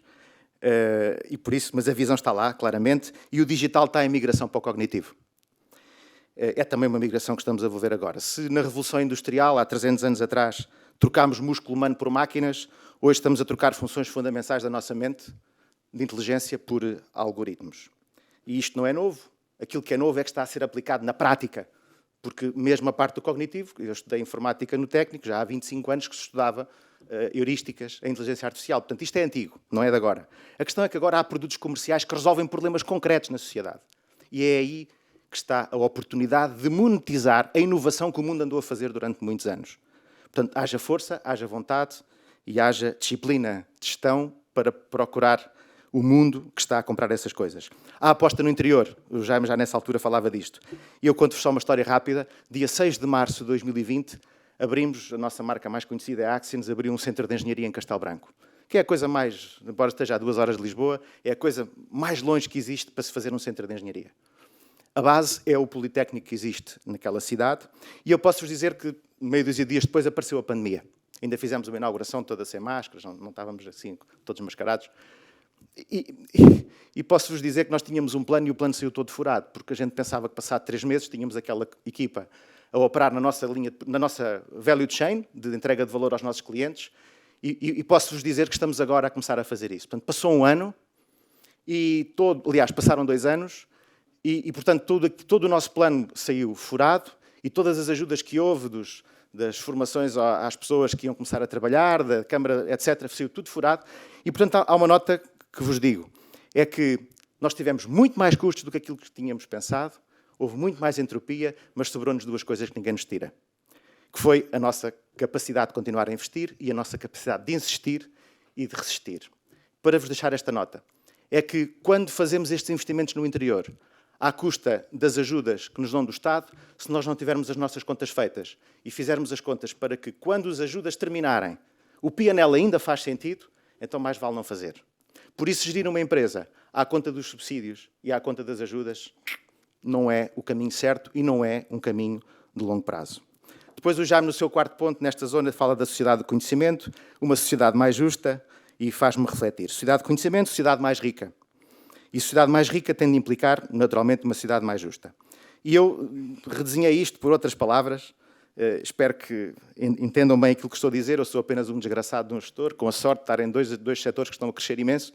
S3: E por isso, mas a visão está lá, claramente, e o digital está em migração para o cognitivo. É também uma migração que estamos a viver agora. Se na Revolução Industrial, há 300 anos atrás, trocámos músculo humano por máquinas, hoje estamos a trocar funções fundamentais da nossa mente, de inteligência, por algoritmos. E isto não é novo. Aquilo que é novo é que está a ser aplicado na prática, porque mesmo a parte do cognitivo, eu estudei informática no técnico, já há 25 anos que se estudava heurísticas em inteligência artificial. Portanto, isto é antigo, não é de agora. A questão é que agora há produtos comerciais que resolvem problemas concretos na sociedade. E é aí que está a oportunidade de monetizar a inovação que o mundo andou a fazer durante muitos anos. Portanto, haja força, haja vontade e haja disciplina de gestão para procurar o mundo que está a comprar essas coisas. A aposta no interior, o Jaime já nessa altura falava disto. E eu conto-vos só uma história rápida. Dia 6 de março de 2020, abrimos, a nossa marca mais conhecida é a Axians, abriu um centro de engenharia em Castelo Branco, que é a coisa mais, embora esteja a 2 horas de Lisboa, é a coisa mais longe que existe para se fazer um centro de engenharia. A base é o Politécnico que existe naquela cidade, e eu posso-vos dizer que, meio dúzia de dias depois, apareceu a pandemia. Ainda fizemos uma inauguração toda sem máscaras, não estávamos assim, todos mascarados. E posso-vos dizer que nós tínhamos um plano e o plano saiu todo furado, porque a gente pensava que, passado 3 meses, tínhamos aquela equipa a operar na nossa linha, na nossa value chain, de entrega de valor aos nossos clientes, e posso-vos dizer que estamos agora a começar a fazer isso. Portanto, passou um ano, aliás, passaram 2 anos, e portanto, todo o nosso plano saiu furado, e todas as ajudas que houve das formações às pessoas que iam começar a trabalhar, da Câmara, etc., saiu tudo furado. E, portanto, há uma nota que vos digo, é que nós tivemos muito mais custos do que aquilo que tínhamos pensado, houve muito mais entropia, mas sobrou-nos 2 coisas que ninguém nos tira, que foi a nossa capacidade de continuar a investir e a nossa capacidade de insistir e de resistir. Para vos deixar esta nota, é que quando fazemos estes investimentos no interior, à custa das ajudas que nos dão do Estado, se nós não tivermos as nossas contas feitas e fizermos as contas para que, quando as ajudas terminarem, o P&L ainda faz sentido, então mais vale não fazer. Por isso, gerir uma empresa à conta dos subsídios e à conta das ajudas não é o caminho certo e não é um caminho de longo prazo. Depois, o Jaime, no seu 4º ponto, nesta zona, fala da sociedade do conhecimento, uma sociedade mais justa, e faz-me refletir. Sociedade de conhecimento, sociedade mais rica. E sociedade mais rica tem de implicar, naturalmente, uma sociedade mais justa. E eu redesenhei isto por outras palavras. Espero que entendam bem aquilo que estou a dizer. Eu sou apenas um desgraçado de um gestor, com a sorte de estar em dois setores que estão a crescer imenso.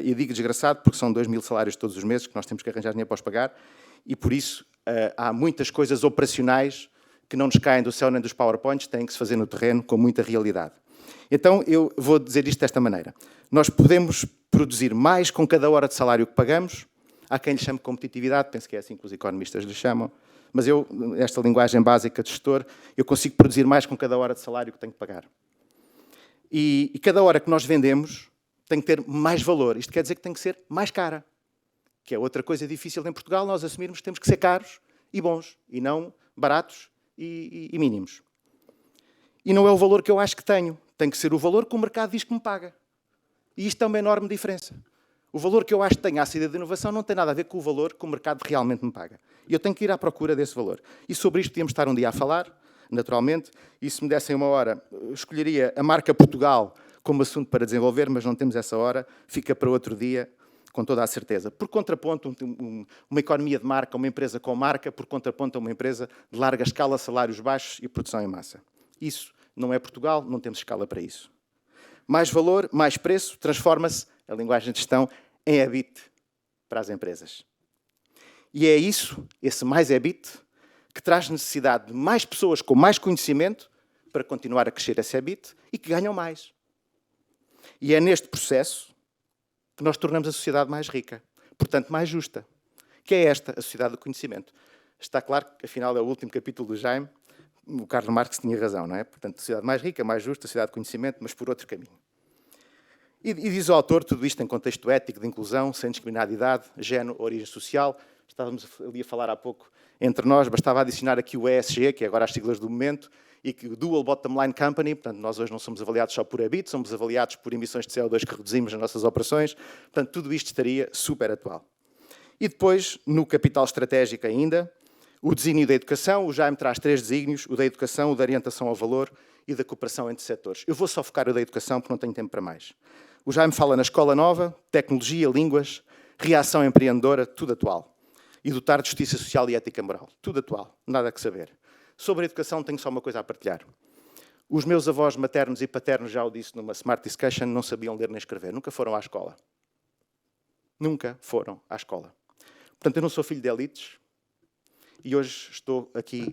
S3: E digo desgraçado porque são 2.000 salários todos os meses que nós temos que arranjar dinheiro para os pagar. E, por isso, há muitas coisas operacionais que não nos caem do céu nem dos PowerPoints, têm que se fazer no terreno com muita realidade. Então, eu vou dizer isto desta maneira. Nós podemos produzir mais com cada hora de salário que pagamos. Há quem lhe chame competitividade, penso que é assim que os economistas lhe chamam. Mas eu, esta linguagem básica de gestor, eu consigo produzir mais com cada hora de salário que tenho que pagar. E cada hora que nós vendemos tem que ter mais valor. Isto quer dizer que tem que ser mais cara. Que é outra coisa difícil em Portugal, nós assumirmos que temos que ser caros e bons, e não baratos e mínimos. E não é o valor que eu acho que tenho. Tem que ser o valor que o mercado diz que me paga. E isto é uma enorme diferença. O valor que eu acho que tenho à saída de inovação não tem nada a ver com o valor que o mercado realmente me paga. E eu tenho que ir à procura desse valor. E sobre isto podíamos estar um dia a falar, naturalmente, e se me dessem uma hora, escolheria a marca Portugal como assunto para desenvolver, mas não temos essa hora, fica para outro dia, com toda a certeza. Por contraponto, uma economia de marca, uma empresa com marca, por contraponto a uma empresa de larga escala, salários baixos e produção em massa. Isso não é Portugal, não temos escala para isso. Mais valor, mais preço, transforma-se a linguagem de gestão em EBIT para as empresas. E é isso, esse mais EBIT, que traz necessidade de mais pessoas com mais conhecimento para continuar a crescer esse EBIT e que ganham mais. E é neste processo que nós tornamos a sociedade mais rica, portanto mais justa, que é esta, a sociedade do conhecimento. Está claro que, afinal, é o último capítulo do Jaime. O Karl Marx tinha razão, não é? Portanto, sociedade mais rica, mais justa, sociedade de conhecimento, mas por outro caminho. E diz o autor, tudo isto em contexto ético, de inclusão, sem discriminar de idade, género, origem social. Estávamos ali a falar há pouco entre nós, bastava adicionar aqui o ESG, que é agora as siglas do momento, e que o Dual Bottom Line Company, portanto, nós hoje não somos avaliados só por EBIT, somos avaliados por emissões de CO2 que reduzimos nas nossas operações. Portanto, tudo isto estaria super atual. E depois, no capital estratégico ainda, o desígnio da educação. O Jaime traz 3 desígnios: o da educação, o da orientação ao valor e da cooperação entre setores. Eu vou só focar o da educação porque não tenho tempo para mais. O Jaime fala na escola nova, tecnologia, línguas, reação empreendedora, tudo atual. E dotar de justiça social e ética moral, tudo atual, nada que saber. Sobre a educação tenho só uma coisa a partilhar. Os meus avós maternos e paternos, já o disse numa Smart Discussion, não sabiam ler nem escrever, nunca foram à escola. Nunca foram à escola. Portanto, eu não sou filho de elites e hoje estou aqui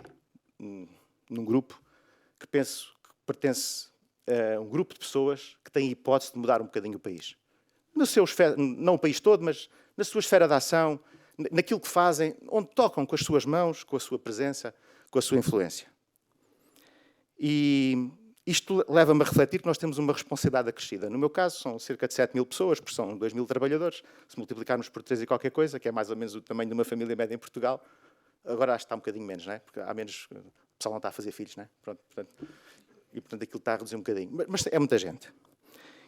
S3: num grupo que penso que pertence a um grupo de pessoas que têm a hipótese de mudar um bocadinho o país. No seu não o país todo, mas na sua esfera de ação, naquilo que fazem, onde tocam com as suas mãos, com a sua presença, com a sua influência. E isto leva-me a refletir que nós temos uma responsabilidade acrescida. No meu caso, são cerca de 7.000 pessoas, porque são 2.000 trabalhadores. Se multiplicarmos por 3 e qualquer coisa, que é mais ou menos o tamanho de uma família média em Portugal, agora acho que está um bocadinho menos, não é? Porque há menos... O pessoal não está a fazer filhos, não é? Pronto, portanto, aquilo está a reduzir um bocadinho. Mas é muita gente.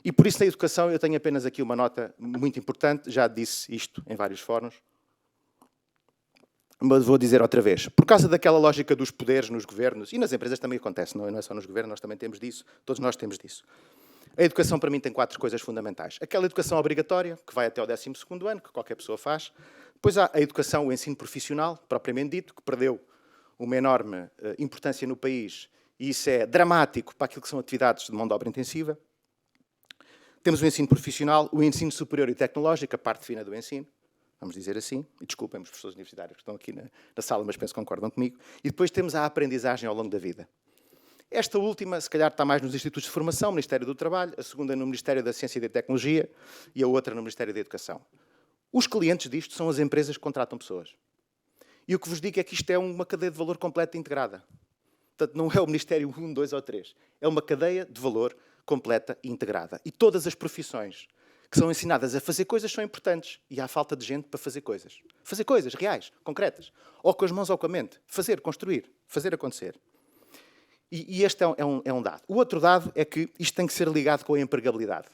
S3: E por isso, na educação, eu tenho apenas aqui uma nota muito importante. Já disse isto em vários fóruns. Mas vou dizer outra vez. Por causa daquela lógica dos poderes nos governos, e nas empresas também acontece, não é só nos governos, nós também temos disso, todos nós temos disso. A educação, para mim, tem 4 coisas fundamentais. Aquela educação obrigatória, que vai até ao 12º ano, que qualquer pessoa faz. Depois há a educação, o ensino profissional, propriamente dito, que perdeu uma enorme importância no país, e isso é dramático para aquilo que são atividades de mão de obra intensiva. Temos o ensino profissional, o ensino superior e tecnológico, a parte fina do ensino, vamos dizer assim, e desculpem os professores universitários que estão aqui na sala, mas penso que concordam comigo. E depois temos a aprendizagem ao longo da vida. Esta última, se calhar, está mais nos institutos de formação, Ministério do Trabalho, a segunda no Ministério da Ciência e da Tecnologia e a outra no Ministério da Educação. Os clientes disto são as empresas que contratam pessoas. E o que vos digo é que isto é uma cadeia de valor completa e integrada. Portanto, não é o Ministério 1, 2 ou 3. É uma cadeia de valor completa e integrada. E todas as profissões que são ensinadas a fazer coisas são importantes. E há falta de gente para fazer coisas. Fazer coisas reais, concretas. Ou com as mãos ou com a mente. Fazer, construir, fazer acontecer. E este é um dado. O outro dado é que isto tem que ser ligado com a empregabilidade.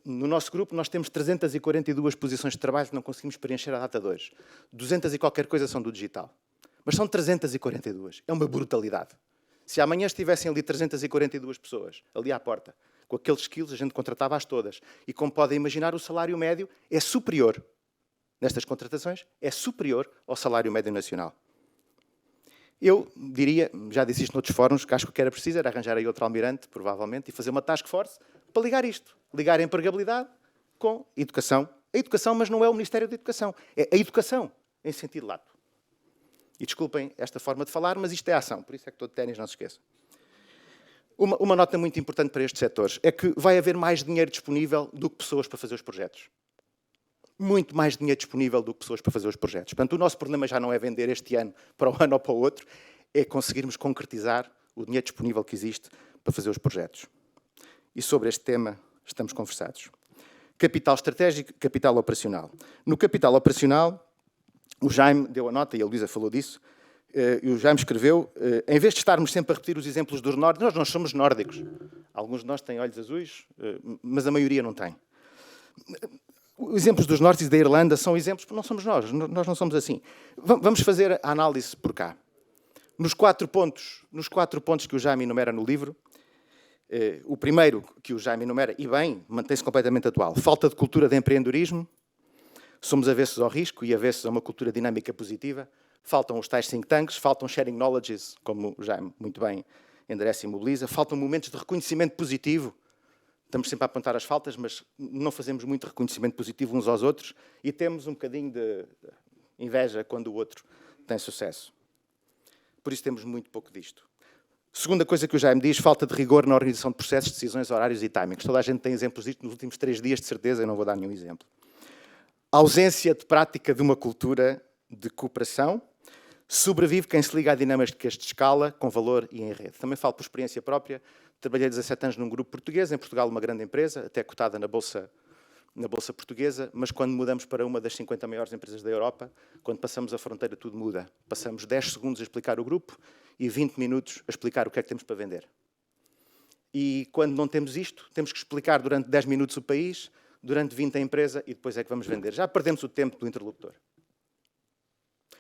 S3: No nosso grupo, nós temos 342 posições de trabalho que não conseguimos preencher à data de hoje. 200 e qualquer coisa são do digital. Mas são 342. É uma brutalidade. Se amanhã estivessem ali 342 pessoas, ali à porta, com aqueles skills, a gente contratava-as todas. E como podem imaginar, o salário médio é superior, nestas contratações, é superior ao salário médio nacional. Eu diria, já disse isto noutros fóruns, que acho que o que era preciso era arranjar aí outro almirante, provavelmente, e fazer uma task force para ligar isto. Ligar a empregabilidade com educação. A educação, mas não é o Ministério da Educação. É a educação, em sentido lato. E desculpem esta forma de falar, mas isto é ação. Por isso é que estou de ténis, não se esqueça. Uma nota muito importante para estes setores é que vai haver mais dinheiro disponível do que pessoas para fazer os projetos. Muito mais dinheiro disponível do que pessoas para fazer os projetos. Portanto, o nosso problema já não é vender este ano para o ano ou para o outro, é conseguirmos concretizar o dinheiro disponível que existe para fazer os projetos. E sobre este tema estamos conversados. Capital estratégico, capital operacional. No capital operacional, o Jaime deu a nota, e a Luísa falou disso, e o Jaime escreveu, em vez de estarmos sempre a repetir os exemplos dos nórdicos, nós somos nórdicos. Alguns de nós têm olhos azuis, mas a maioria não tem. Os exemplos dos nórdicos da Irlanda são exemplos, porque não somos nós não somos assim. Vamos fazer a análise por cá. Nos 4 pontos que o Jaime enumera no livro, o primeiro que o Jaime enumera, e bem, mantém-se completamente atual. Falta de cultura de empreendedorismo, somos avessos ao risco e avessos a uma cultura dinâmica positiva, faltam os tais think tanks, faltam sharing knowledges, como o Jaime muito bem endereça e mobiliza, faltam momentos de reconhecimento positivo. Estamos sempre a apontar as faltas, mas não fazemos muito reconhecimento positivo uns aos outros e temos um bocadinho de inveja quando o outro tem sucesso. Por isso temos muito pouco disto. Segunda coisa que o Jaime diz, falta de rigor na organização de processos, decisões, horários e timings. Toda a gente tem exemplos disto nos últimos 3 dias, de certeza, eu não vou dar nenhum exemplo. A ausência de prática de uma cultura de cooperação. Sobrevive quem se liga a dinâmicas de escala, com valor e em rede. Também falo por experiência própria. Trabalhei 17 anos num grupo português, em Portugal uma grande empresa, até cotada na Bolsa Portuguesa, mas quando mudamos para uma das 50 maiores empresas da Europa, quando passamos a fronteira tudo muda. Passamos 10 segundos a explicar o grupo e 20 minutos a explicar o que é que temos para vender. E quando não temos isto, temos que explicar durante 10 minutos o país, durante 20 a empresa e depois é que vamos vender. Já perdemos o tempo do interlocutor.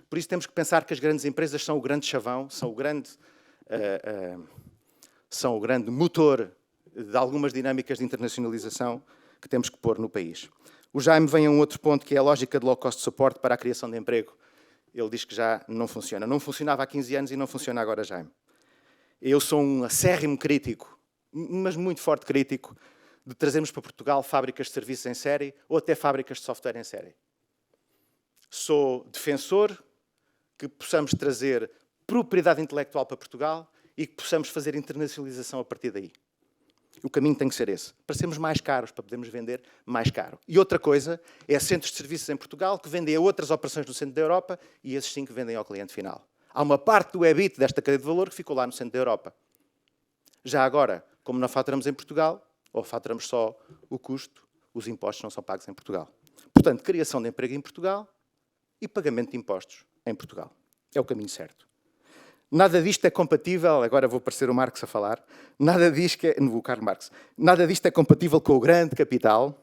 S3: Por isso temos que pensar que as grandes empresas são o grande chavão, são o grande motor de algumas dinâmicas de internacionalização que temos que pôr no país. O Jaime vem a um outro ponto, que é a lógica de low-cost support para a criação de emprego. Ele diz que já não funciona. Não funcionava há 15 anos e não funciona agora, Jaime. Eu sou um acérrimo crítico, mas muito forte crítico, de trazermos para Portugal fábricas de serviços em série ou até fábricas de software em série. Sou defensor que possamos trazer propriedade intelectual para Portugal e que possamos fazer internacionalização a partir daí. O caminho tem que ser esse, para sermos mais caros, para podermos vender mais caro. E outra coisa é centros de serviços em Portugal que vendem a outras operações no centro da Europa e esses sim que vendem ao cliente final. Há uma parte do EBIT desta cadeia de valor que ficou lá no centro da Europa. Já agora, como não faturamos em Portugal, ou faturamos só o custo, os impostos não são pagos em Portugal. Portanto, criação de emprego em Portugal e pagamento de impostos em Portugal. É o caminho certo. Nada disto é compatível, agora vou parecer o Marx a falar, o Karl Marx, nada disto é compatível com o grande capital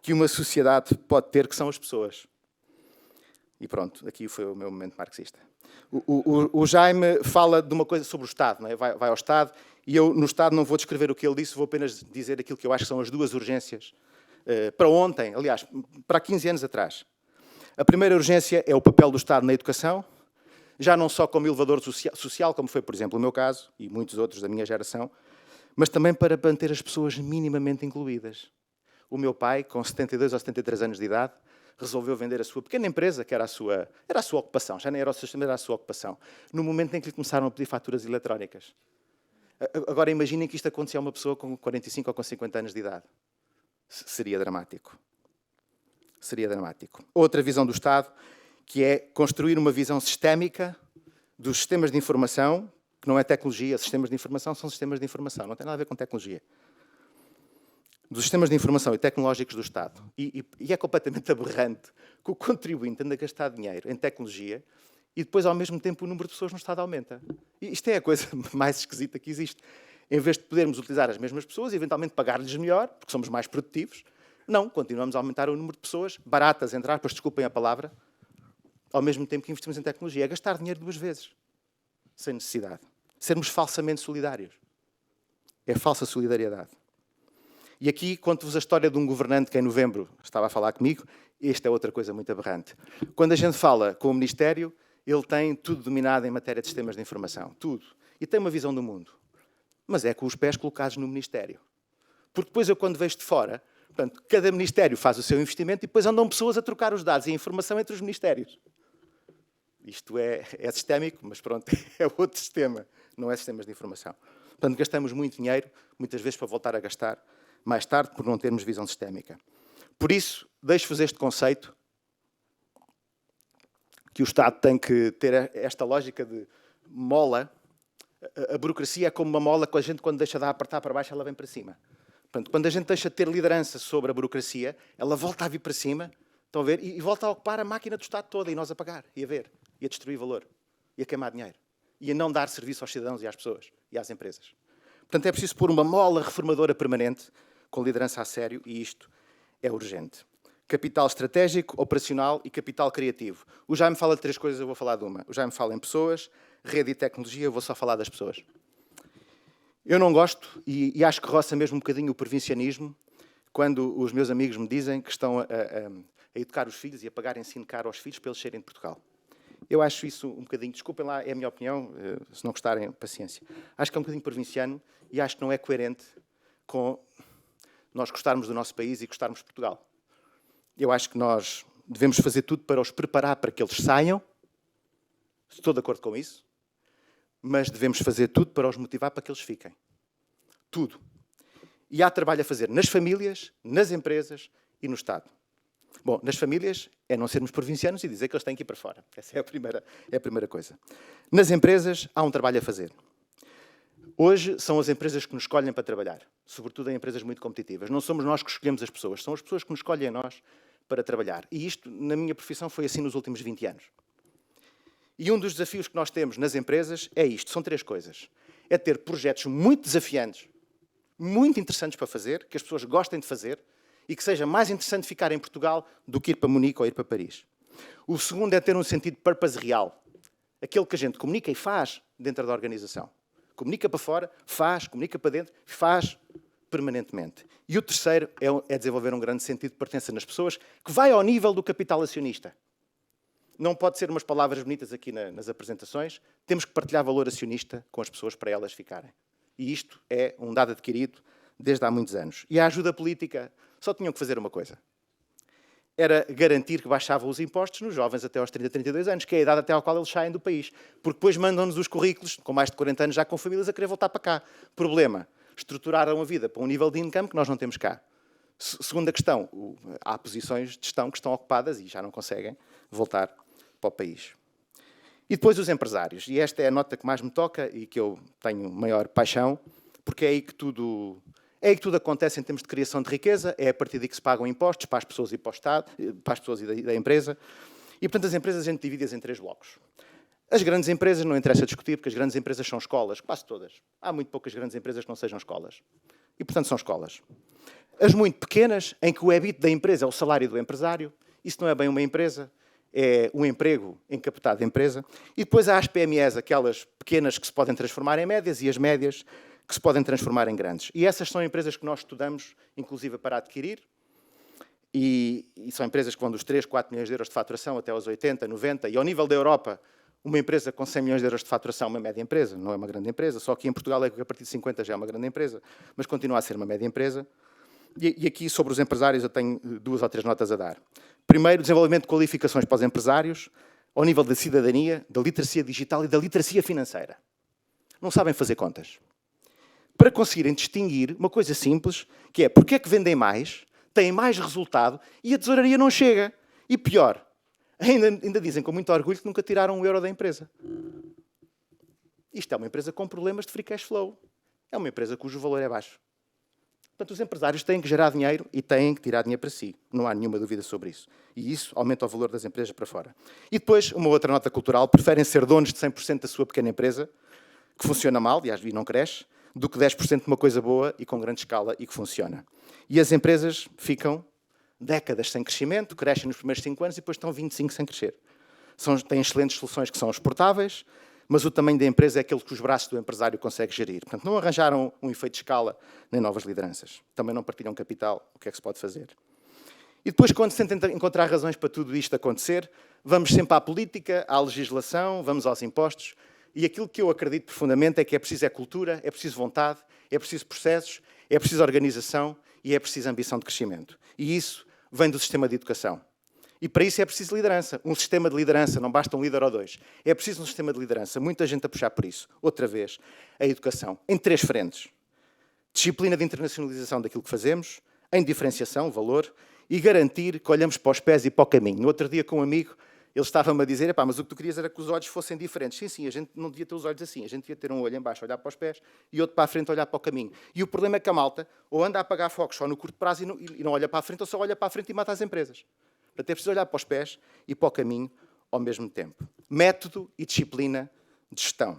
S3: que uma sociedade pode ter, que são as pessoas. E pronto, aqui foi o meu momento marxista. O Jaime fala de uma coisa sobre o Estado, não é? Vai ao Estado, e eu no Estado não vou descrever o que ele disse, vou apenas dizer aquilo que eu acho que são as duas urgências para ontem, aliás, para 15 anos atrás. A primeira urgência é o papel do Estado na educação, já não só como elevador social, como foi, por exemplo, o meu caso, e muitos outros da minha geração, mas também para manter as pessoas minimamente incluídas. O meu pai, com 72 ou 73 anos de idade, resolveu vender a sua pequena empresa, que era a sua ocupação, já nem era o sistema, era a sua ocupação, no momento em que lhe começaram a pedir faturas eletrónicas. Agora imaginem que isto acontecia a uma pessoa com 45 ou com 50 anos de idade. Seria dramático. Seria dramático. Outra visão do Estado, que é construir uma visão sistémica dos sistemas de informação, que não é tecnologia, sistemas de informação são sistemas de informação, não tem nada a ver com tecnologia. Dos sistemas de informação e tecnológicos do Estado. E é completamente aberrante que o contribuinte anda a gastar dinheiro em tecnologia e depois, ao mesmo tempo, o número de pessoas no Estado aumenta. E isto é a coisa mais esquisita que existe. Em vez de podermos utilizar as mesmas pessoas e, eventualmente, pagar-lhes melhor, porque somos mais produtivos, não, continuamos a aumentar o número de pessoas, baratas, entre aspas, desculpem a palavra, ao mesmo tempo que investimos em tecnologia. É gastar dinheiro duas vezes, sem necessidade. Sermos falsamente solidários. É falsa solidariedade. E aqui conto-vos a história de um governante que em novembro estava a falar comigo. Esta é outra coisa muito aberrante. Quando a gente fala com o Ministério, ele tem tudo dominado em matéria de sistemas de informação. Tudo. E tem uma visão do mundo. Mas é com os pés colocados no Ministério. Porque depois eu, quando vejo de fora, portanto, cada Ministério faz o seu investimento e depois andam pessoas a trocar os dados e a informação entre os Ministérios. Isto é sistémico, mas pronto, é outro sistema, não é sistemas de informação. Portanto, gastamos muito dinheiro, muitas vezes para voltar a gastar mais tarde, por não termos visão sistémica. Por isso, deixo-vos este conceito, que o Estado tem que ter esta lógica de mola. A burocracia é como uma mola que a gente, quando deixa de apertar para baixo, ela vem para cima. Portanto, quando a gente deixa de ter liderança sobre a burocracia, ela volta a vir para cima, estão a ver, e volta a ocupar a máquina do Estado toda, e nós a pagar, e a ver, e a destruir valor, e a queimar dinheiro, e a não dar serviço aos cidadãos e às pessoas, e às empresas. Portanto, é preciso pôr uma mola reformadora permanente, com liderança a sério, e isto é urgente. Capital estratégico, operacional e capital criativo. O Jaime fala de três coisas, eu vou falar de uma. O Jaime fala em pessoas, rede e tecnologia, eu vou só falar das pessoas. Eu não gosto, e acho que roça mesmo um bocadinho o provincianismo, quando os meus amigos me dizem que estão a educar os filhos e a pagar ensino caro aos filhos para eles serem de Portugal. Eu acho isso um bocadinho, desculpem lá, é a minha opinião, se não gostarem, paciência. Acho que é um bocadinho provinciano e acho que não é coerente com nós gostarmos do nosso país e gostarmos de Portugal. Eu acho que nós devemos fazer tudo para os preparar para que eles saiam, estou de acordo com isso, mas devemos fazer tudo para os motivar para que eles fiquem. Tudo. E há trabalho a fazer nas famílias, nas empresas e no Estado. Bom, nas famílias é não sermos provincianos e dizer que eles têm que ir para fora. Essa é a primeira coisa. Nas empresas há um trabalho a fazer. Hoje são as empresas que nos escolhem para trabalhar, sobretudo em empresas muito competitivas. Não somos nós que escolhemos as pessoas, são as pessoas que nos escolhem a nós para trabalhar. E isto, na minha profissão, foi assim nos últimos 20 anos. E um dos desafios que nós temos nas empresas é isto, são três coisas. É ter projetos muito desafiantes, muito interessantes para fazer, que as pessoas gostem de fazer e que seja mais interessante ficar em Portugal do que ir para Munique ou ir para Paris. O segundo é ter um sentido de purpose real. Aquele que a gente comunica e faz dentro da organização. Comunica para fora, faz. Comunica para dentro, faz. permanentemente. E o terceiro é desenvolver um grande sentido de pertença nas pessoas, que vai ao nível do capital acionista. Não pode ser umas palavras bonitas aqui nas apresentações. Temos que partilhar valor acionista com as pessoas para elas ficarem. E isto é um dado adquirido desde há muitos anos. E a ajuda política só tinham que fazer uma coisa. Era garantir que baixavam os impostos nos jovens até aos 30, 32 anos, que é a idade até à qual eles saem do país. Porque depois mandam-nos os currículos, com mais de 40 anos já com famílias, a querer voltar para cá. Problema, estruturaram a vida para um nível de income que nós não temos cá. Segunda questão, há posições de gestão que estão ocupadas e já não conseguem voltar para o país. E depois os empresários. E esta é a nota que mais me toca e que eu tenho maior paixão, porque é aí que tudo acontece em termos de criação de riqueza, é a partir daí que se pagam impostos para as pessoas e para o Estado, para as pessoas e da empresa. E, portanto, as empresas a gente divide-as em 3 blocos. As grandes empresas não interessa discutir, porque as grandes empresas são escolas, quase todas. Há muito poucas grandes empresas que não sejam escolas. E, portanto, são escolas. As muito pequenas, em que o EBIT da empresa é o salário do empresário, isso não é bem uma empresa, é um emprego encapotado de empresa. E depois há as PMEs, aquelas pequenas que se podem transformar em médias, e as médias que se podem transformar em grandes. E essas são empresas que nós estudamos, inclusive para adquirir, e são empresas que vão dos 3, 4 milhões de euros de faturação até aos 80, 90, e ao nível da Europa, uma empresa com 100 milhões de euros de faturação é uma média empresa, não é uma grande empresa, só que em Portugal é que a partir de 50 já é uma grande empresa, mas continua a ser uma média empresa. E aqui, sobre os empresários, eu tenho 2 ou 3 notas a dar. Primeiro, desenvolvimento de qualificações para os empresários, ao nível da cidadania, da literacia digital e da literacia financeira. Não sabem fazer contas. Para conseguirem distinguir uma coisa simples, que é porque é que vendem mais, têm mais resultado e a tesouraria não chega. E pior, ainda dizem com muito orgulho que nunca tiraram €1 da empresa. Isto é uma empresa com problemas de free cash flow. É uma empresa cujo valor é baixo. Portanto, os empresários têm que gerar dinheiro e têm que tirar dinheiro para si. Não há nenhuma dúvida sobre isso. E isso aumenta o valor das empresas para fora. E depois, uma outra nota cultural, preferem ser donos de 100% da sua pequena empresa, que funciona mal e não cresce, do que 10% de uma coisa boa e com grande escala e que funciona. E as empresas ficam décadas sem crescimento, crescem nos primeiros 5 anos e depois estão 25 sem crescer. Têm excelentes soluções que são exportáveis, mas o tamanho da empresa é aquele que os braços do empresário conseguem gerir. Portanto, não arranjaram um efeito de escala nem novas lideranças. Também não partilham capital. O que é que se pode fazer? E depois, quando se tenta encontrar razões para tudo isto acontecer, vamos sempre à política, à legislação, vamos aos impostos. E aquilo que eu acredito profundamente é que é preciso cultura, é preciso vontade, é preciso processos, é preciso organização e é preciso ambição de crescimento. E isso vem do sistema de educação. E para isso é preciso liderança. Um sistema de liderança, não basta um líder ou 2. É preciso um sistema de liderança. Muita gente a puxar por isso. Outra vez, a educação. Em 3 frentes. Disciplina de internacionalização daquilo que fazemos, em diferenciação, valor, e garantir que olhamos para os pés e para o caminho. No outro dia, com um amigo, ele estava-me a dizer, mas o que tu querias era que os olhos fossem diferentes. Sim, a gente não devia ter os olhos assim. A gente devia ter um olho em baixo, olhar para os pés, e outro para a frente, olhar para o caminho. E o problema é que a malta ou anda a apagar focos só no curto prazo e não olha para a frente, ou só olha para a frente e mata as empresas. Portanto, é preciso olhar para os pés e para o caminho ao mesmo tempo. Método e disciplina de gestão.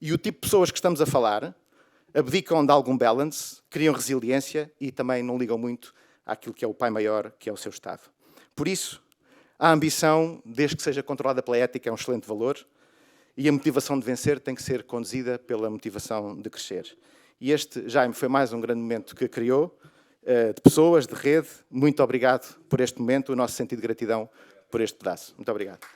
S3: E o tipo de pessoas que estamos a falar abdicam de algum balance, criam resiliência e também não ligam muito àquilo que é o pai maior, que é o seu Estado. Por isso, a ambição, desde que seja controlada pela ética, é um excelente valor e a motivação de vencer tem que ser conduzida pela motivação de crescer. E este, Jaime, foi mais um grande momento que criou, de pessoas, de rede. Muito obrigado por este momento, o nosso sentido de gratidão por este pedaço. Muito obrigado.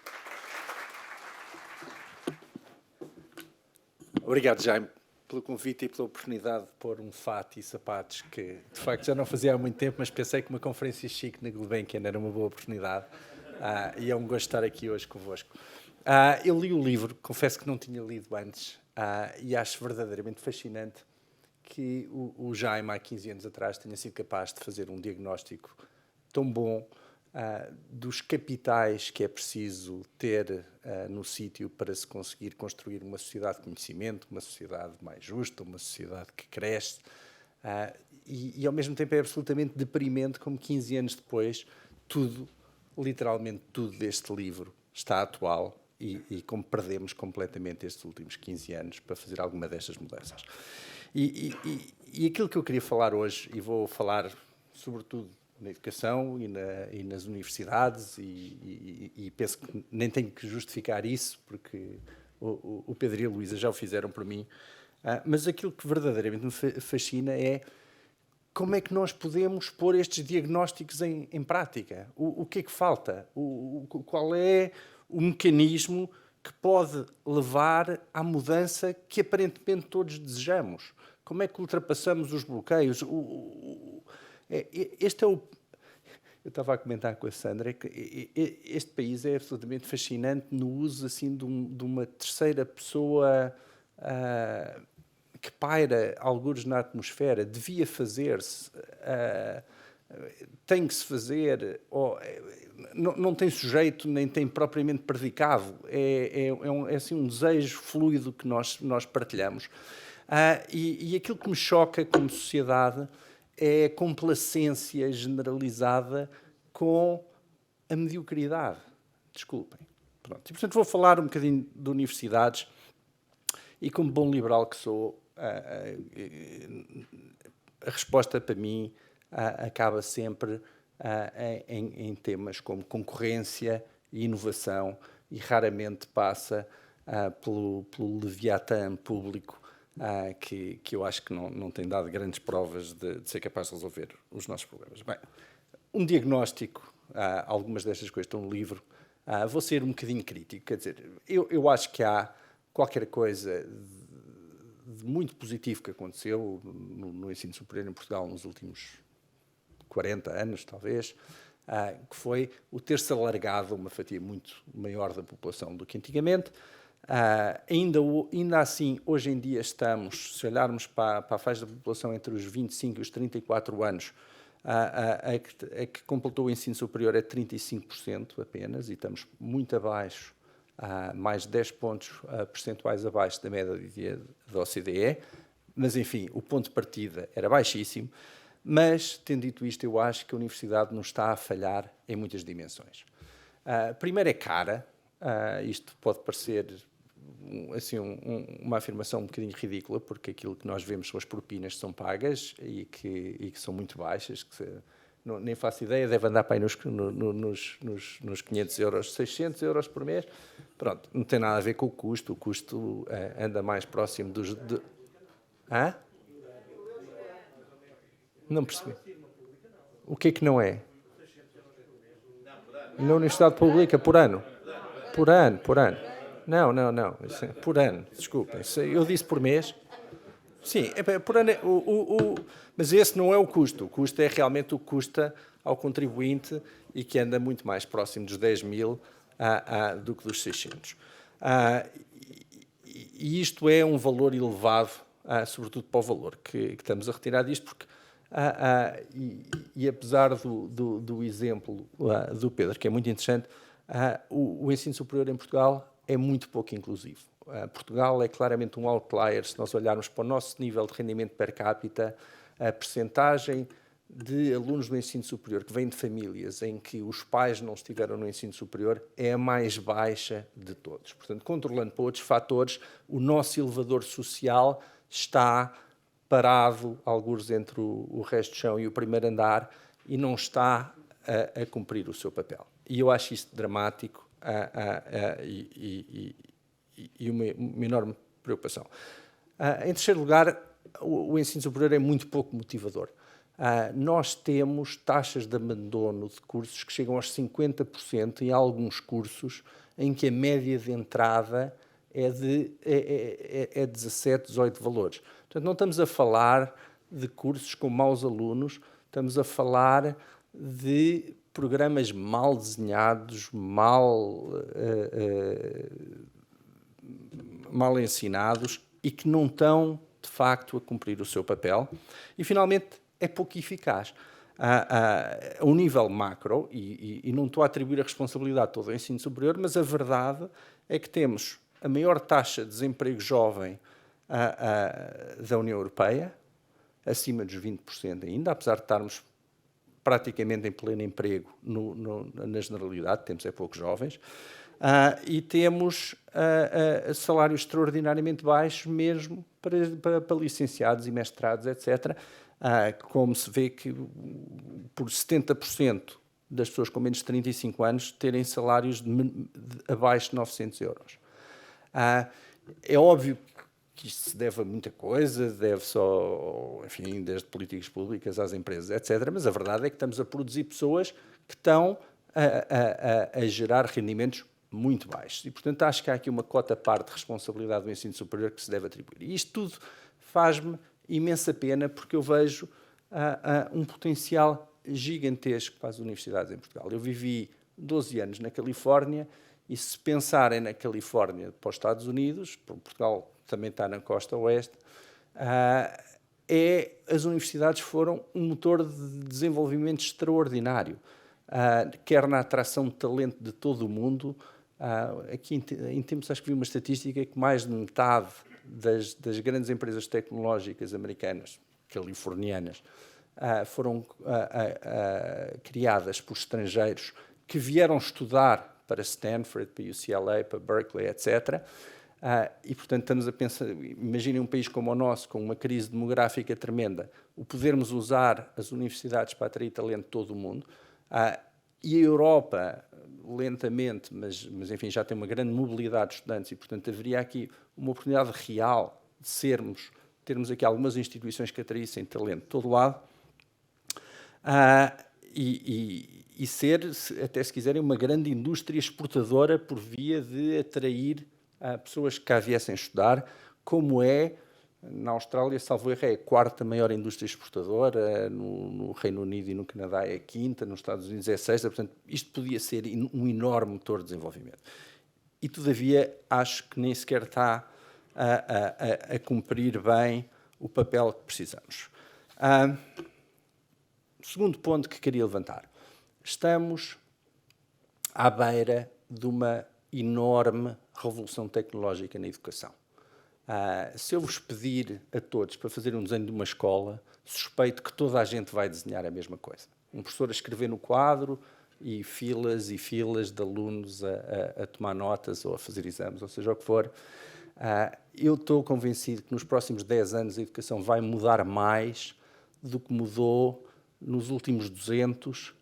S4: Obrigado, Jaime, pelo convite e pela oportunidade de pôr um fato e sapatos que, de facto, já não fazia há muito tempo, mas pensei que uma conferência chique na Gulbenkian era uma boa oportunidade. E é um gosto estar aqui hoje convosco. Eu li o livro, confesso que não tinha lido antes, e acho verdadeiramente fascinante que o Jaime, há 15 anos atrás, tenha sido capaz de fazer um diagnóstico tão bom dos capitais que é preciso ter no sítio para se conseguir construir uma sociedade de conhecimento, uma sociedade mais justa, uma sociedade que cresce. E ao mesmo tempo é absolutamente deprimente como 15 anos depois tudo, literalmente tudo deste livro está atual e como perdemos completamente estes últimos 15 anos para fazer alguma destas mudanças. E aquilo que eu queria falar hoje, e vou falar sobretudo na educação e nas universidades, e penso que nem tenho que justificar isso, porque o Pedro e a Luísa já o fizeram por mim, mas aquilo que verdadeiramente me fascina é como é que nós podemos pôr estes diagnósticos em prática? O que é que falta? Qual é o mecanismo que pode levar à mudança que aparentemente todos desejamos? Como é que ultrapassamos os bloqueios? Este é o... Eu estava a comentar com a Sandra que este país é absolutamente fascinante no uso assim, de uma terceira pessoa que paira algures na atmosfera. Devia fazer-se, tem que se fazer, não tem sujeito nem tem propriamente predicado. É assim, um desejo fluido que nós partilhamos. E aquilo que me choca como sociedade é a complacência generalizada com a mediocridade. Desculpem. Pronto. E, portanto, vou falar um bocadinho de universidades e, como bom liberal que sou, a resposta para mim acaba sempre em temas como concorrência e inovação e raramente passa pelo leviatã público que eu acho que não tem dado grandes provas de ser capaz de resolver os nossos problemas. Bem, um diagnóstico, algumas destas coisas estão no livro, vou ser um bocadinho crítico, quer dizer, eu acho que há qualquer coisa de muito positivo que aconteceu no ensino superior em Portugal nos últimos 40 anos, talvez, que foi o ter-se alargado uma fatia muito maior da população do que antigamente. Ainda assim, hoje em dia estamos, se olharmos para a faixa da população entre os 25 e os 34 anos, a que completou o ensino superior é 35% apenas, e estamos muito abaixo, mais de 10 pontos percentuais abaixo da média da OCDE, mas, enfim, o ponto de partida era baixíssimo. Mas, tendo dito isto, eu acho que a universidade não está a falhar em muitas dimensões. Primeiro, é cara. Isto pode parecer assim, uma afirmação um bocadinho ridícula, porque aquilo que nós vemos são as propinas que são pagas e que são muito baixas, nem faço ideia, deve andar para aí nos 500 euros, 600 euros por mês. Pronto, não tem nada a ver com o custo anda mais próximo dos... Hã? Não percebi. O que é que não é? Na universidade pública, por ano? Por ano. Não. Por ano, desculpem. Eu disse por mês. Sim, por ano. Mas esse não é o custo. O custo é realmente o que custa ao contribuinte e que anda muito mais próximo dos 10 mil do que dos 600. E isto é um valor elevado, sobretudo para o valor que estamos a retirar disto, porque e apesar do exemplo do Pedro, que é muito interessante, o ensino superior em Portugal é muito pouco inclusivo. Portugal é claramente um outlier, se nós olharmos para o nosso nível de rendimento per capita, a percentagem de alunos do ensino superior que vêm de famílias em que os pais não estiveram no ensino superior é a mais baixa de todos. Portanto, controlando para outros fatores, o nosso elevador social está parado, algures entre o resto do chão e o primeiro andar, e não está a cumprir o seu papel. E eu acho isto dramático e uma enorme preocupação. Em terceiro lugar, o ensino superior é muito pouco motivador. Nós temos taxas de abandono de cursos que chegam aos 50% e há alguns cursos em que a média de entrada é de 17, 18 valores. Portanto, não estamos a falar de cursos com maus alunos, estamos a falar de programas mal desenhados, mal ensinados e que não estão, de facto, a cumprir o seu papel. E, finalmente, é pouco eficaz. A um nível macro, e não estou a atribuir a responsabilidade toda ao ensino superior, mas a verdade é que temos a maior taxa de desemprego jovem da União Europeia, acima dos 20% ainda, apesar de estarmos praticamente em pleno emprego na generalidade, temos poucos jovens, e temos salários extraordinariamente baixos mesmo para licenciados e mestrados, etc., como se vê que por 70% das pessoas com menos de 35 anos terem salários abaixo de 900 euros. É óbvio que isto se deve a muita coisa, deve só, enfim, desde políticas públicas às empresas, etc. Mas a verdade é que estamos a produzir pessoas que estão a gerar rendimentos muito baixos. E, portanto, acho que há aqui uma cota à parte de responsabilidade do ensino superior que se deve atribuir. E isto tudo faz-me imensa pena, porque eu vejo um potencial gigantesco para as universidades em Portugal. Eu vivi 12 anos na Califórnia, e se pensarem na Califórnia para os Estados Unidos, Portugal também está na costa oeste, as universidades foram um motor de desenvolvimento extraordinário, quer na atração de talento de todo o mundo. Aqui em tempos acho que vi uma estatística que mais de metade das grandes empresas tecnológicas americanas, californianas, foram criadas por estrangeiros que vieram estudar para Stanford, para UCLA, para Berkeley, etc. E, portanto, estamos a pensar, imaginem um país como o nosso, com uma crise demográfica tremenda, o podermos usar as universidades para atrair talento de todo o mundo. E a Europa, lentamente, mas enfim, já tem uma grande mobilidade de estudantes e, portanto, haveria aqui uma oportunidade real de termos aqui algumas instituições que atraíssem talento de todo lado, e ser, até se quiserem, uma grande indústria exportadora por via de atrair pessoas que cá viessem estudar, como é na Austrália, salvo erro, é a quarta maior indústria exportadora, no Reino Unido e no Canadá é a quinta, nos Estados Unidos é a sexta, portanto, isto podia ser um enorme motor de desenvolvimento. E, todavia, acho que nem sequer está a cumprir bem o papel que precisamos. Segundo ponto que queria levantar. Estamos à beira de uma enorme revolução tecnológica na educação. Se eu vos pedir a todos para fazerem um desenho de uma escola, suspeito que toda a gente vai desenhar a mesma coisa. Um professor a escrever no quadro e filas de alunos a tomar notas ou a fazer exames, ou seja o que for. Eu estou convencido que nos próximos 10 anos a educação vai mudar mais do que mudou nos últimos 200,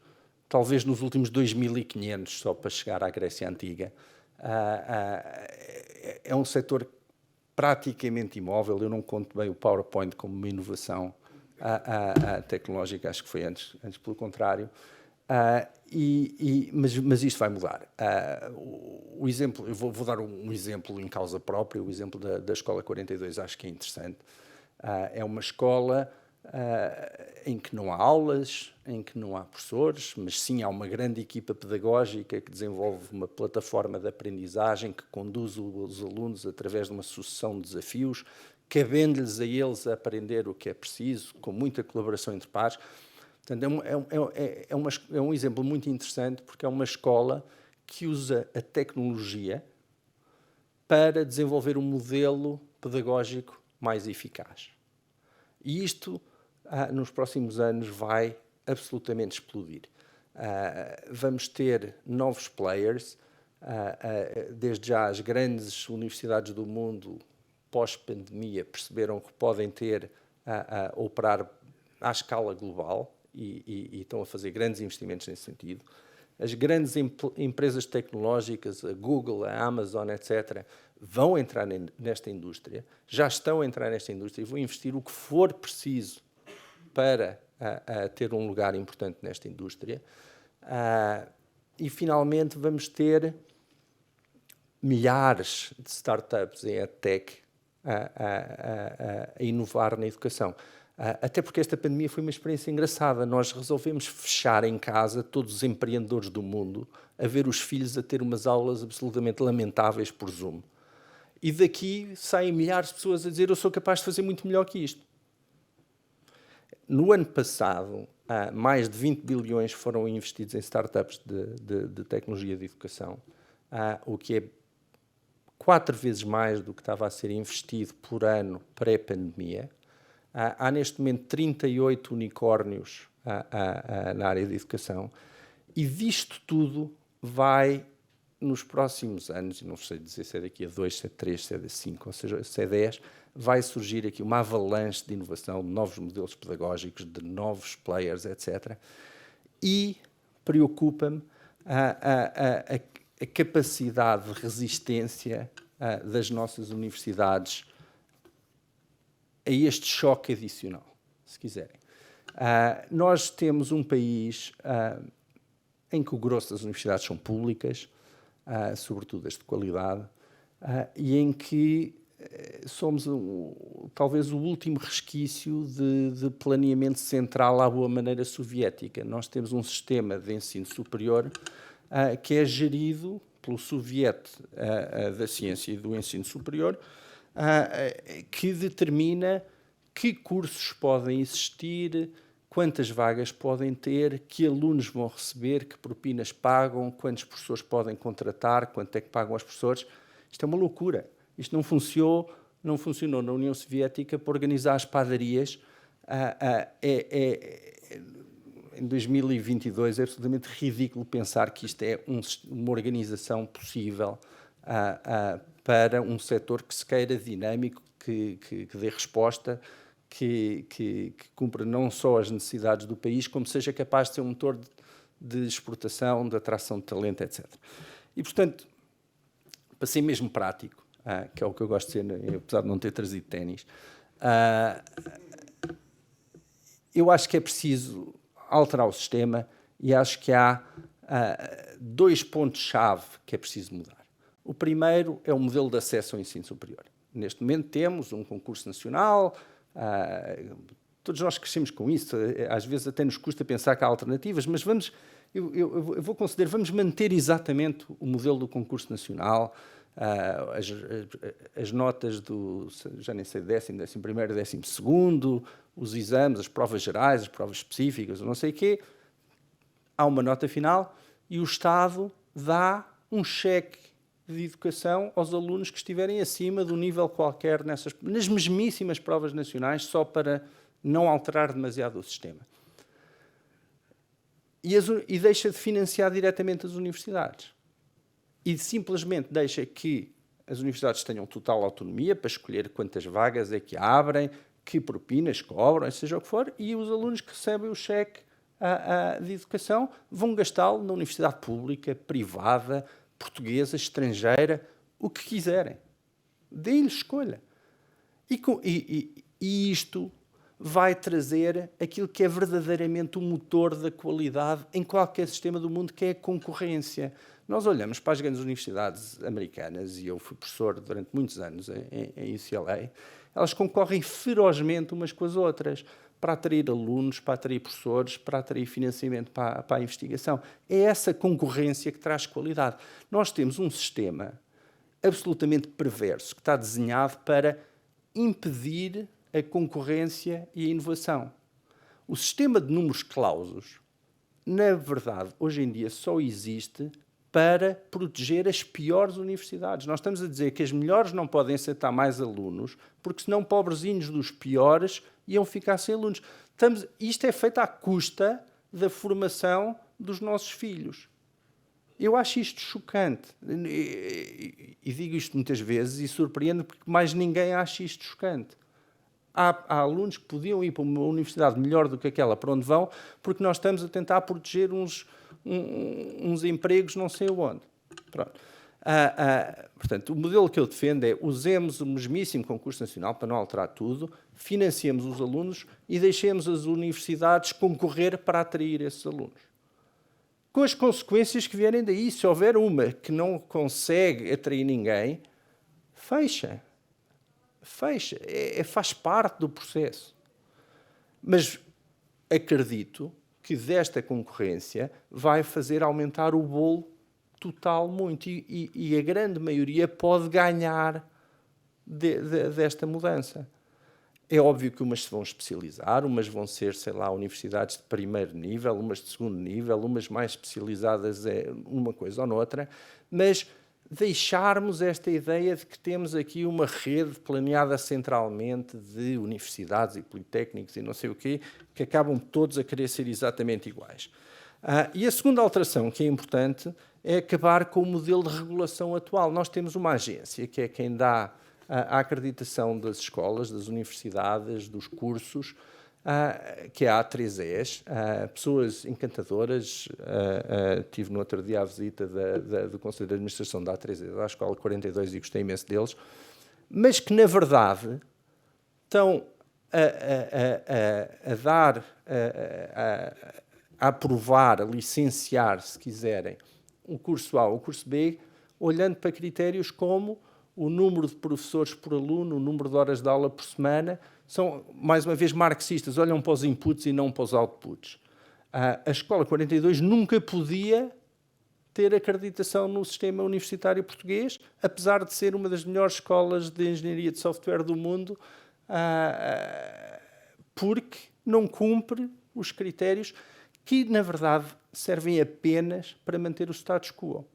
S4: talvez nos últimos 2500, só para chegar à Grécia Antiga. É um setor praticamente imóvel. Eu não conto bem o PowerPoint como uma inovação tecnológica, acho que foi antes pelo contrário. Mas isto vai mudar. O exemplo, eu vou dar um exemplo em causa própria, o exemplo da Escola 42, acho que é interessante. É uma escola em que não há aulas, em que não há professores, mas sim há uma grande equipa pedagógica que desenvolve uma plataforma de aprendizagem que conduz os alunos através de uma sucessão de desafios, cabendo-lhes a eles a aprender o que é preciso, com muita colaboração entre pares. Portanto, é um exemplo muito interessante, porque é uma escola que usa a tecnologia para desenvolver um modelo pedagógico mais eficaz. E isto, nos próximos anos, vai absolutamente explodir. Vamos ter novos players, desde já as grandes universidades do mundo, pós-pandemia, perceberam que podem operar à escala global e estão a fazer grandes investimentos nesse sentido. As grandes empresas tecnológicas, a Google, a Amazon, etc., vão entrar nesta indústria, já estão a entrar nesta indústria e vão investir o que for preciso para ter um lugar importante nesta indústria. E, finalmente, vamos ter milhares de startups em EdTech a inovar na educação. Até porque esta pandemia foi uma experiência engraçada. Nós resolvemos fechar em casa todos os empreendedores do mundo a ver os filhos a ter umas aulas absolutamente lamentáveis por Zoom. E daqui saem milhares de pessoas a dizer: eu sou capaz de fazer muito melhor que isto. No ano passado, mais de 20 bilhões foram investidos em startups de tecnologia de educação, o que é 4 vezes mais do que estava a ser investido por ano pré-pandemia. Há neste momento 38 unicórnios na área de educação, e disto tudo vai, nos próximos anos, e não sei dizer se é daqui a 2, se é 3, se é de 5, ou seja, se é 10, vai surgir aqui uma avalanche de inovação, de novos modelos pedagógicos, de novos players, etc. E preocupa-me a capacidade de resistência das nossas universidades este choque adicional, se quiserem. Nós temos um país em que o grosso das universidades são públicas, sobretudo as de qualidade, e em que somos talvez o último resquício de planeamento central à boa maneira soviética. Nós temos um sistema de ensino superior que é gerido pelo Soviete da Ciência e do Ensino Superior, que determina que cursos podem existir, quantas vagas podem ter, que alunos vão receber, que propinas pagam, quantos professores podem contratar, quanto é que pagam aos professores. Isto é uma loucura. Isto não funcionou na União Soviética para organizar as padarias. Em 2022 é absolutamente ridículo pensar que isto é uma organização possível para um setor que se queira dinâmico, que dê resposta, que cumpra não só as necessidades do país, como seja capaz de ser um motor de exportação, de atração de talento, etc. E, portanto, para ser mesmo prático, que é o que eu gosto de ser, apesar de não ter trazido ténis, eu acho que é preciso alterar o sistema e acho que há 2 pontos-chave que é preciso mudar. O primeiro é o modelo de acesso ao ensino superior. Neste momento temos um concurso nacional, todos nós crescemos com isso, às vezes até nos custa pensar que há alternativas, mas eu vou considerar, vamos manter exatamente o modelo do concurso nacional, as notas do, já nem sei, 10º, 11º, 12º, os exames, as provas gerais, as provas específicas, não sei o quê, há uma nota final e o Estado dá um cheque de educação aos alunos que estiverem acima do nível qualquer nas mesmíssimas provas nacionais, só para não alterar demasiado o sistema. E deixa de financiar diretamente as universidades. E simplesmente deixa que as universidades tenham total autonomia para escolher quantas vagas é que abrem, que propinas cobram, seja o que for, e os alunos que recebem o cheque de educação vão gastá-lo na universidade pública, privada, portuguesa, estrangeira, o que quiserem. Deem-lhes escolha. E isto vai trazer aquilo que é verdadeiramente o motor da qualidade em qualquer sistema do mundo, que é a concorrência. Nós olhamos para as grandes universidades americanas, e eu fui professor durante muitos anos em UCLA, elas concorrem ferozmente umas com as outras para atrair alunos, para atrair professores, para atrair financiamento para a investigação. É essa concorrência que traz qualidade. Nós temos um sistema absolutamente perverso que está desenhado para impedir a concorrência e a inovação. O sistema de números clausos, na verdade, hoje em dia só existe para proteger as piores universidades. Nós estamos a dizer que as melhores não podem aceitar mais alunos, porque senão pobrezinhos dos piores iam ficar sem alunos. Isto é feito à custa da formação dos nossos filhos. Eu acho isto chocante. E digo isto muitas vezes e surpreendo porque mais ninguém acha isto chocante. Há alunos que podiam ir para uma universidade melhor do que aquela para onde vão, porque nós estamos a tentar proteger uns empregos não sei onde. Pronto. Portanto, o modelo que eu defendo é usemos o mesmíssimo concurso nacional para não alterar tudo, financiemos os alunos e deixemos as universidades concorrer para atrair esses alunos. Com as consequências que vierem daí. Se houver uma que não consegue atrair ninguém, fecha. Faz parte do processo. Mas acredito que desta concorrência vai fazer aumentar o bolo total muito. E a grande maioria pode ganhar desta mudança. É óbvio que umas se vão especializar, umas vão ser, sei lá, universidades de primeiro nível, umas de segundo nível, umas mais especializadas uma coisa ou noutra, mas deixarmos esta ideia de que temos aqui uma rede planeada centralmente de universidades e politécnicos e não sei o quê, que acabam todos a querer ser exatamente iguais. E a segunda alteração, que é importante, é acabar com o modelo de regulação atual. Nós temos uma agência, que é quem dá a acreditação das escolas, das universidades, dos cursos, que é a A3ES, pessoas encantadoras. Tive no outro dia a visita do Conselho de Administração da A3ES, à Escola 42, e gostei imenso deles, mas que, na verdade, estão a aprovar, a licenciar, se quiserem, o curso A ou o curso B, olhando para critérios como o número de professores por aluno, o número de horas de aula por semana, são, mais uma vez, marxistas, olham para os inputs e não para os outputs. A Escola 42 nunca podia ter acreditação no sistema universitário português, apesar de ser uma das melhores escolas de engenharia de software do mundo, porque não cumpre os critérios que, na verdade, servem apenas para manter o status quo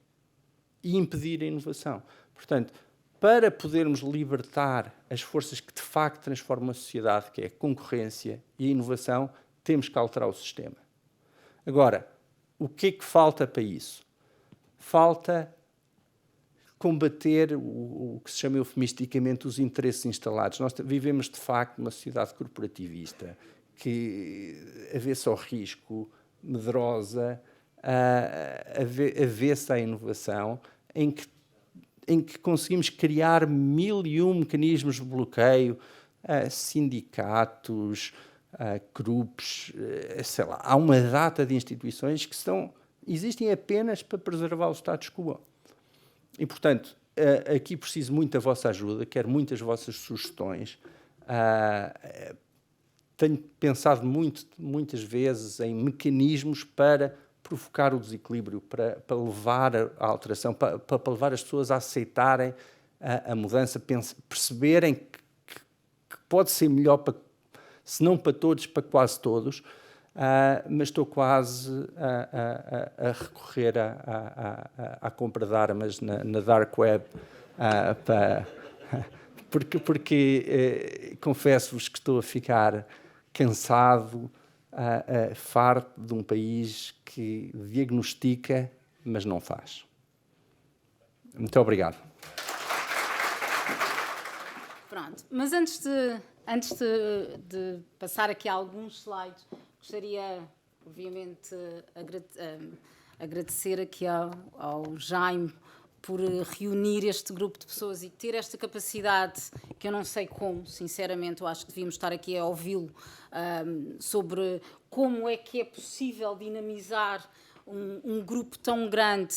S4: e impedir a inovação. Portanto, para podermos libertar as forças que, de facto, transformam a sociedade, que é a concorrência e a inovação, temos que alterar o sistema. Agora, o que é que falta para isso? Falta combater o que se chama eufemisticamente os interesses instalados. Nós vivemos, de facto, numa sociedade corporativista que avessa ao risco, medrosa, avessa à inovação, em que conseguimos criar 1001 mecanismos de bloqueio, sindicatos, grupos, sei lá, há uma data de instituições que existem apenas para preservar o status quo. E, portanto, aqui preciso muito da vossa ajuda, quero muitas vossas sugestões. Tenho pensado muitas vezes em mecanismos para provocar o desequilíbrio, para levar a alteração, para levar as pessoas a aceitarem a mudança, perceberem que pode ser melhor, se não para todos, para quase todos, mas estou quase a recorrer à compra de armas na Dark Web, porque confesso-vos que estou a ficar cansado, farto de um país que diagnostica, mas não faz. Muito obrigado.
S5: Pronto, mas antes de passar aqui a alguns slides, gostaria, obviamente, agradecer aqui ao Jaime por reunir este grupo de pessoas e ter esta capacidade, que eu não sei como, sinceramente, eu acho que devíamos estar aqui a ouvi-lo, sobre como é que é possível dinamizar um grupo tão grande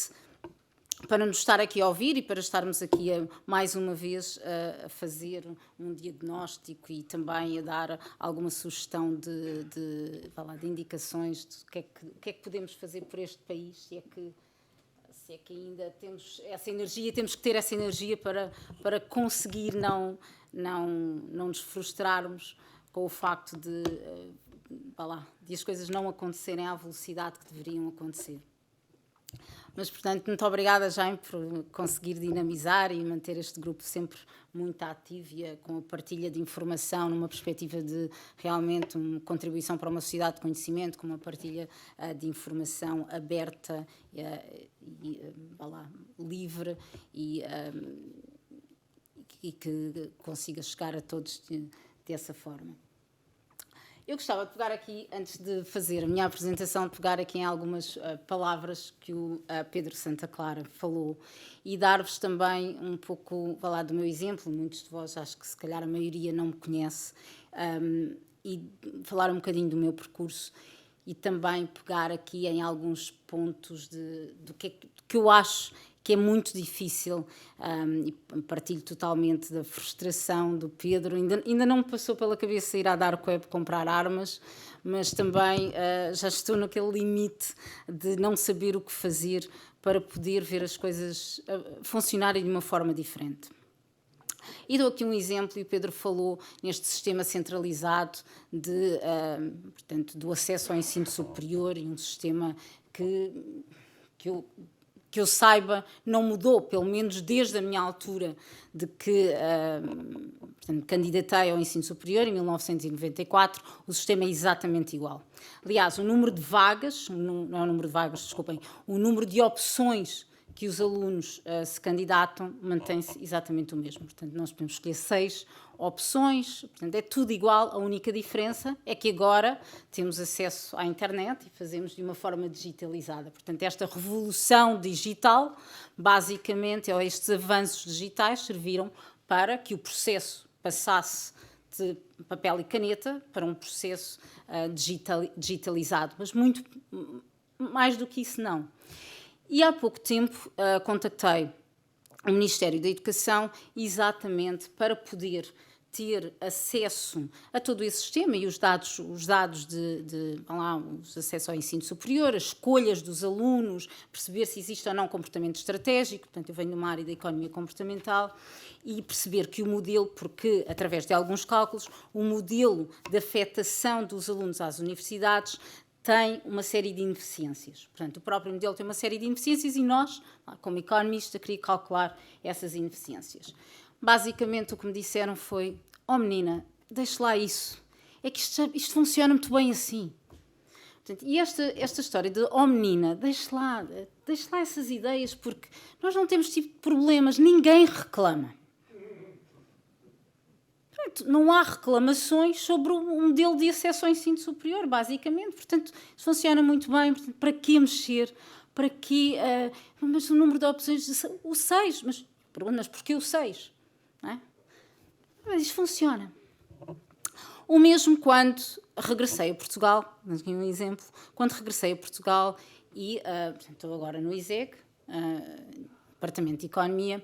S5: para nos estar aqui a ouvir e para estarmos aqui mais uma vez a fazer um diagnóstico e também a dar alguma sugestão de indicações de o que é que podemos fazer por este país, se é que ainda temos essa energia, temos que ter essa energia para conseguir não nos frustrarmos com o facto de as coisas não acontecerem à velocidade que deveriam acontecer. Mas, portanto, muito obrigada, Jaime, por conseguir dinamizar e manter este grupo sempre muito ativo e com a partilha de informação numa perspectiva de realmente uma contribuição para uma sociedade de conhecimento, com uma partilha de informação aberta livre e que consiga chegar a todos dessa forma. Eu gostava de pegar aqui, antes de fazer a minha apresentação, de pegar aqui em algumas palavras que o Pedro Santa Clara falou e dar-vos também um pouco, do meu exemplo. Muitos de vós, acho que se calhar a maioria não me conhece, e falar um bocadinho do meu percurso e também pegar aqui em alguns pontos do que eu acho que é muito difícil, e partilho totalmente da frustração do Pedro. Ainda não me passou pela cabeça ir à Dark Web comprar armas, mas também já estou naquele limite de não saber o que fazer para poder ver as coisas funcionarem de uma forma diferente. E dou aqui um exemplo, e o Pedro falou neste sistema centralizado portanto, do acesso ao ensino superior, e um sistema que eu saiba, não mudou, pelo menos desde a minha altura de que portanto, candidatei ao ensino superior, em 1994, o sistema é exatamente igual. Aliás, o número de vagas, não é o número de vagas, desculpem, o número de opções que os alunos se candidatam mantém-se exatamente o mesmo. Portanto, nós podemos escolher 6 opções, portanto, é tudo igual. A única diferença é que agora temos acesso à internet e fazemos de uma forma digitalizada. Portanto, esta revolução digital, basicamente, ou estes avanços digitais, serviram para que o processo passasse de papel e caneta para um processo digitalizado, mas muito mais do que isso não. E há pouco tempo contactei o Ministério da Educação exatamente para poder ter acesso a todo esse sistema e os dados os acesso ao ensino superior, as escolhas dos alunos, perceber se existe ou não comportamento estratégico. Portanto, eu venho de uma área da economia comportamental, e perceber que o modelo, porque através de alguns cálculos, o modelo de afetação dos alunos às universidades tem uma série de ineficiências. Portanto, o próprio modelo tem uma série de ineficiências e nós, como economista, queria calcular essas ineficiências. Basicamente, o que me disseram foi: menina, deixe lá isso. É que isto funciona muito bem assim. Portanto, e esta história de menina, deixe lá essas ideias, porque nós não temos tipo de problemas, ninguém reclama. Portanto, não há reclamações sobre o modelo de acesso ao ensino superior, basicamente. Portanto, isso funciona muito bem. Portanto, para que mexer? Para que... mas o número de opções... O 6. Mas porquê o 6? Não é? Mas isto funciona. O mesmo quando regressei a Portugal, mas aqui um exemplo, quando regressei a Portugal e estou agora no ISEG, Departamento de Economia,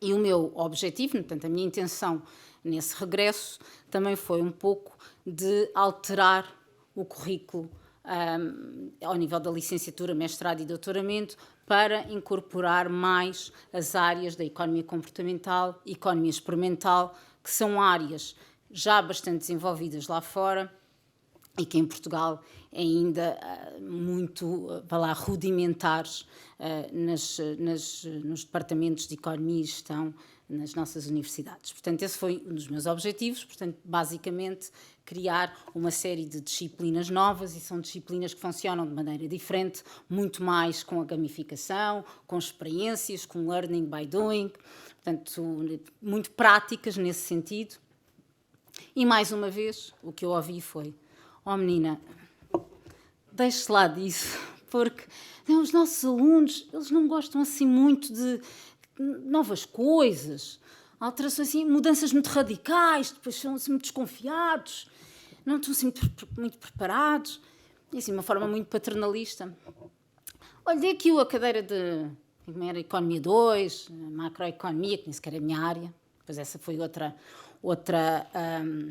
S5: e o meu objetivo, portanto, a minha intenção nesse regresso também foi um pouco de alterar o currículo ao nível da licenciatura, mestrado e doutoramento, para incorporar mais as áreas da economia comportamental e economia experimental, que são áreas já bastante desenvolvidas lá fora e que em Portugal ainda muito rudimentares nos departamentos de economia e gestão nas nossas universidades. Portanto, esse foi um dos meus objetivos. Portanto, basicamente, criar uma série de disciplinas novas, e são disciplinas que funcionam de maneira diferente, muito mais com a gamificação, com experiências, com learning by doing, portanto, muito práticas nesse sentido. E, mais uma vez, o que eu ouvi foi: menina, deixe-se lá disso, porque os nossos alunos, eles não gostam assim muito de novas coisas, alterações assim, mudanças muito radicais, depois são assim muito desconfiados, não estão assim muito preparados, e assim, uma forma muito paternalista. Olha, dei aqui a cadeira de Economia 2, Macroeconomia, que nem sequer é a minha área, pois essa foi outra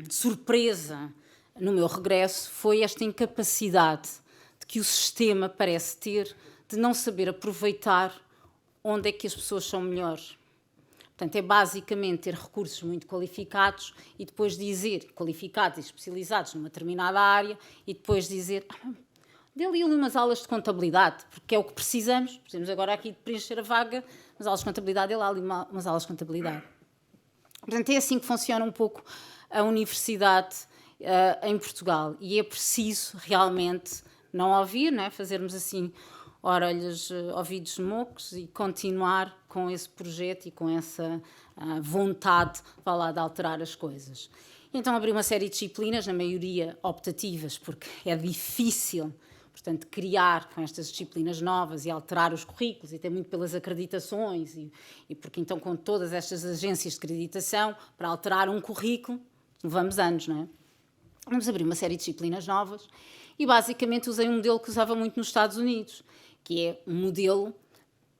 S5: surpresa no meu regresso, foi esta incapacidade de que o sistema parece ter de não saber aproveitar onde é que as pessoas são melhores. Portanto, é basicamente ter recursos muito qualificados e depois dizer, qualificados e especializados numa determinada área, e depois dizer: dê ali umas aulas de contabilidade, porque é o que precisamos agora aqui de preencher a vaga, umas aulas de contabilidade, dê lá ali umas aulas de contabilidade. Portanto, é assim que funciona um pouco a universidade em Portugal, e é preciso realmente não ouvir, não é? Fazermos assim ouvidos mocos e continuar com esse projeto e com essa vontade de alterar as coisas. Então abri uma série de disciplinas, na maioria optativas, porque é difícil, portanto, criar com estas disciplinas novas e alterar os currículos, e até muito pelas acreditações, e porque então com todas estas agências de acreditação, para alterar um currículo, levamos anos, não é? Vamos abrir uma série de disciplinas novas e basicamente usei um modelo que usava muito nos Estados Unidos, que é um modelo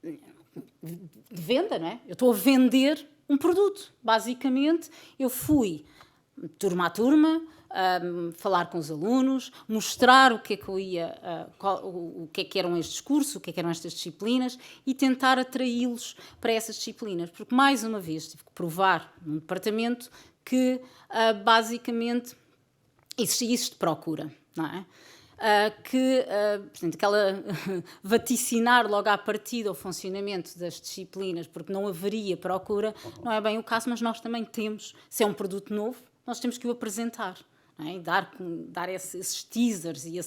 S5: de venda, não é? Eu estou a vender um produto. Basicamente, eu fui turma a turma, falar com os alunos, mostrar o que é que eu ia, o que é que eram estes cursos, o que é que eram estas disciplinas, e tentar atraí-los para essas disciplinas. Porque, mais uma vez, tive que provar num departamento que, basicamente, existia isso de procura, não é? Portanto, aquela vaticinar logo à partida o funcionamento das disciplinas, porque não haveria procura, não é bem o caso, mas nós também temos, se é um produto novo, nós temos que o apresentar, não é? Dar esses teasers e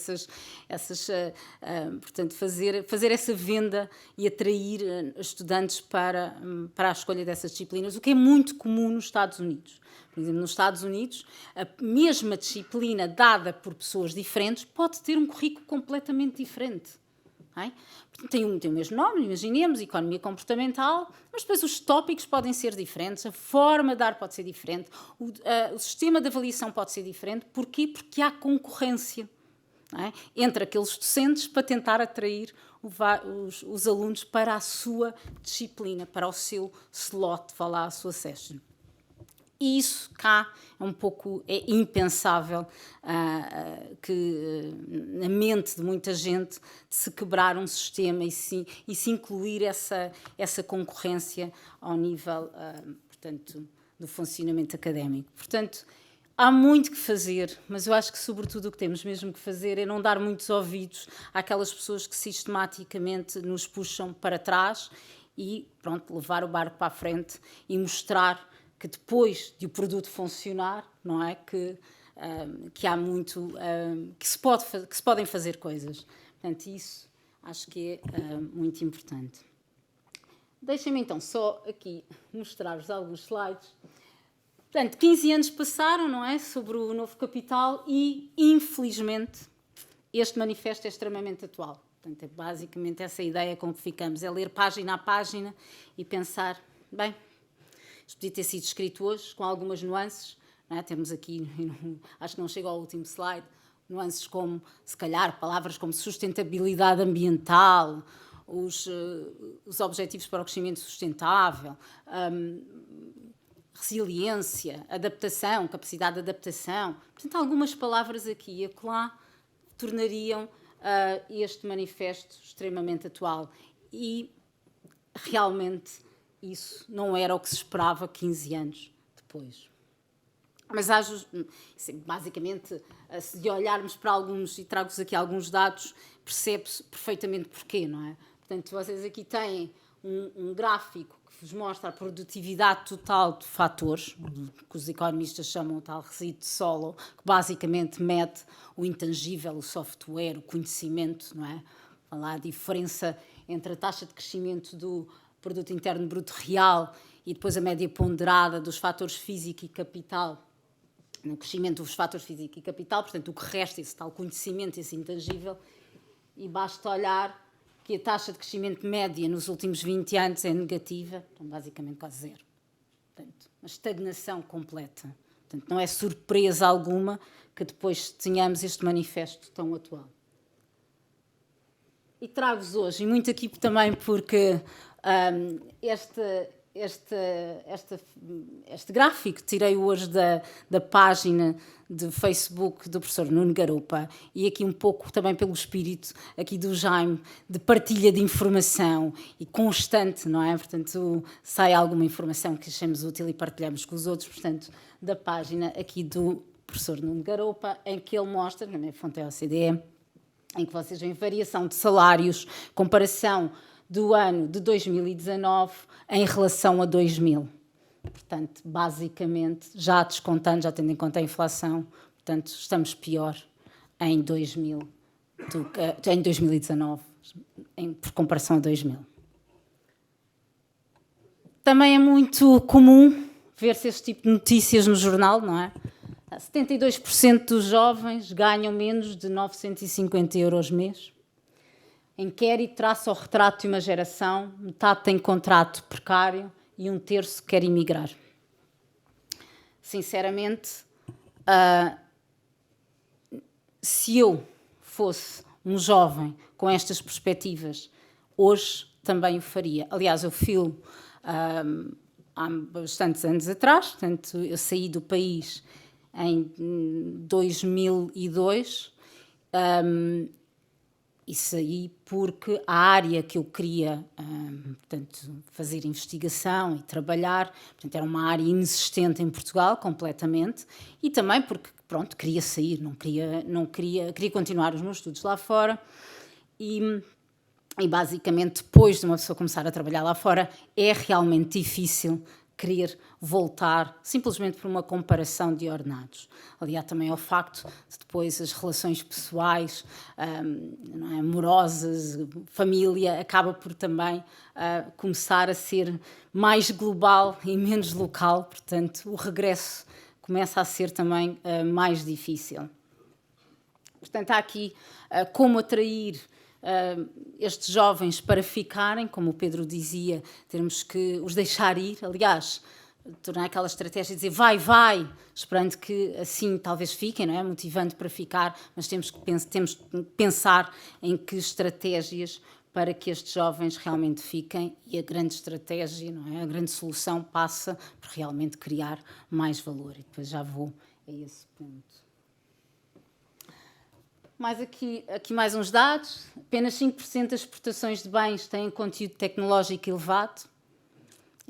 S5: portanto, fazer essa venda e atrair estudantes para a escolha dessas disciplinas, o que é muito comum nos Estados Unidos. Por exemplo, nos Estados Unidos, a mesma disciplina dada por pessoas diferentes pode ter um currículo completamente diferente. Não é? Portanto, tem o mesmo nome, imaginemos, economia comportamental, mas depois os tópicos podem ser diferentes, a forma de dar pode ser diferente, o sistema de avaliação pode ser diferente. Porquê? Porque há concorrência, não é? Entre aqueles docentes para tentar atrair os alunos para a sua disciplina, para o seu slot, vá lá, a sua session. E isso cá é um pouco impensável que na mente de muita gente de se quebrar um sistema e se incluir essa concorrência ao nível, portanto, do funcionamento académico. Portanto, há muito que fazer, mas eu acho que, sobretudo, o que temos mesmo que fazer é não dar muitos ouvidos àquelas pessoas que sistematicamente nos puxam para trás e, pronto, levar o barco para a frente e mostrar que depois de o produto funcionar, não é? Que há muito, que se podem fazer coisas. Portanto, isso acho que é muito importante. Deixem-me então só aqui mostrar-vos alguns slides. Portanto, 15 anos passaram, não é? Sobre o novo capital e, infelizmente, este manifesto é extremamente atual. Portanto, é basicamente essa ideia com que ficamos, é ler página a página e pensar, bem, isto podia ter sido escrito hoje, com algumas nuances, não é? Temos aqui, acho que não chego ao último slide, nuances como, se calhar, palavras como sustentabilidade ambiental, os objetivos para o crescimento sustentável, resiliência, adaptação, capacidade de adaptação. Portanto, algumas palavras aqui e acolá tornariam este manifesto extremamente atual. E, realmente, isso não era o que se esperava 15 anos depois. Mas basicamente, se olharmos para alguns, e trago-vos aqui alguns dados, percebe-se perfeitamente porquê, não é? Portanto, vocês aqui têm um gráfico que vos mostra a produtividade total de fatores, que os economistas chamam de tal resíduo de Solow, que basicamente mede o intangível, o software, o conhecimento, não é? Lá a diferença entre a taxa de crescimento do produto interno bruto real e depois a média ponderada dos fatores físico e capital, no crescimento dos fatores físico e capital, portanto, o que resta, esse tal conhecimento, esse intangível, e basta olhar que a taxa de crescimento média nos últimos 20 anos é negativa, então, basicamente quase zero. Portanto, uma estagnação completa. Portanto, não é surpresa alguma que depois tenhamos este manifesto tão atual. E trago-vos hoje, e muito aqui também porque este gráfico tirei hoje da página do Facebook do professor Nuno Garopa e aqui um pouco também pelo espírito aqui do Jaime de partilha de informação e constante, não é? Portanto, sai alguma informação que achemos útil e partilhamos com os outros, portanto, da página aqui do professor Nuno Garopa, em que ele mostra, na minha fonte é a OCDE, em que vocês veem variação de salários, comparação do ano de 2019 em relação a 2000. Portanto, basicamente, já descontando, já tendo em conta a inflação, portanto, estamos pior em 2019, por comparação a 2000. Também é muito comum ver-se este tipo de notícias no jornal, não é? 72% dos jovens ganham menos de 950 euros mês. Inquérito traça o retrato de uma geração, metade tem contrato precário e um terço quer emigrar. Sinceramente, se eu fosse um jovem com estas perspectivas, hoje também o faria. Aliás, eu fui há bastantes anos atrás, portanto, eu saí do país em 2002 e saí porque a área que eu queria portanto, fazer investigação e trabalhar, portanto, era uma área inexistente em Portugal completamente, e também porque, pronto, queria sair, queria continuar os meus estudos lá fora e basicamente depois de uma pessoa começar a trabalhar lá fora é realmente difícil querer voltar simplesmente por uma comparação de ordenados. Aliás, também ao facto de depois as relações pessoais, não é, amorosas, família, acaba por também começar a ser mais global e menos local, portanto, o regresso começa a ser também mais difícil. Portanto, há aqui como atrair estes jovens para ficarem, como o Pedro dizia, temos que os deixar ir, aliás, tornar aquela estratégia de dizer vai, esperando que assim talvez fiquem, não é? Motivando para ficar, mas temos que pensar em que estratégias para que estes jovens realmente fiquem, e a grande estratégia, não é? A grande solução passa por realmente criar mais valor, e depois já vou a esse ponto. Aqui mais uns dados. Apenas 5% das exportações de bens têm conteúdo tecnológico elevado.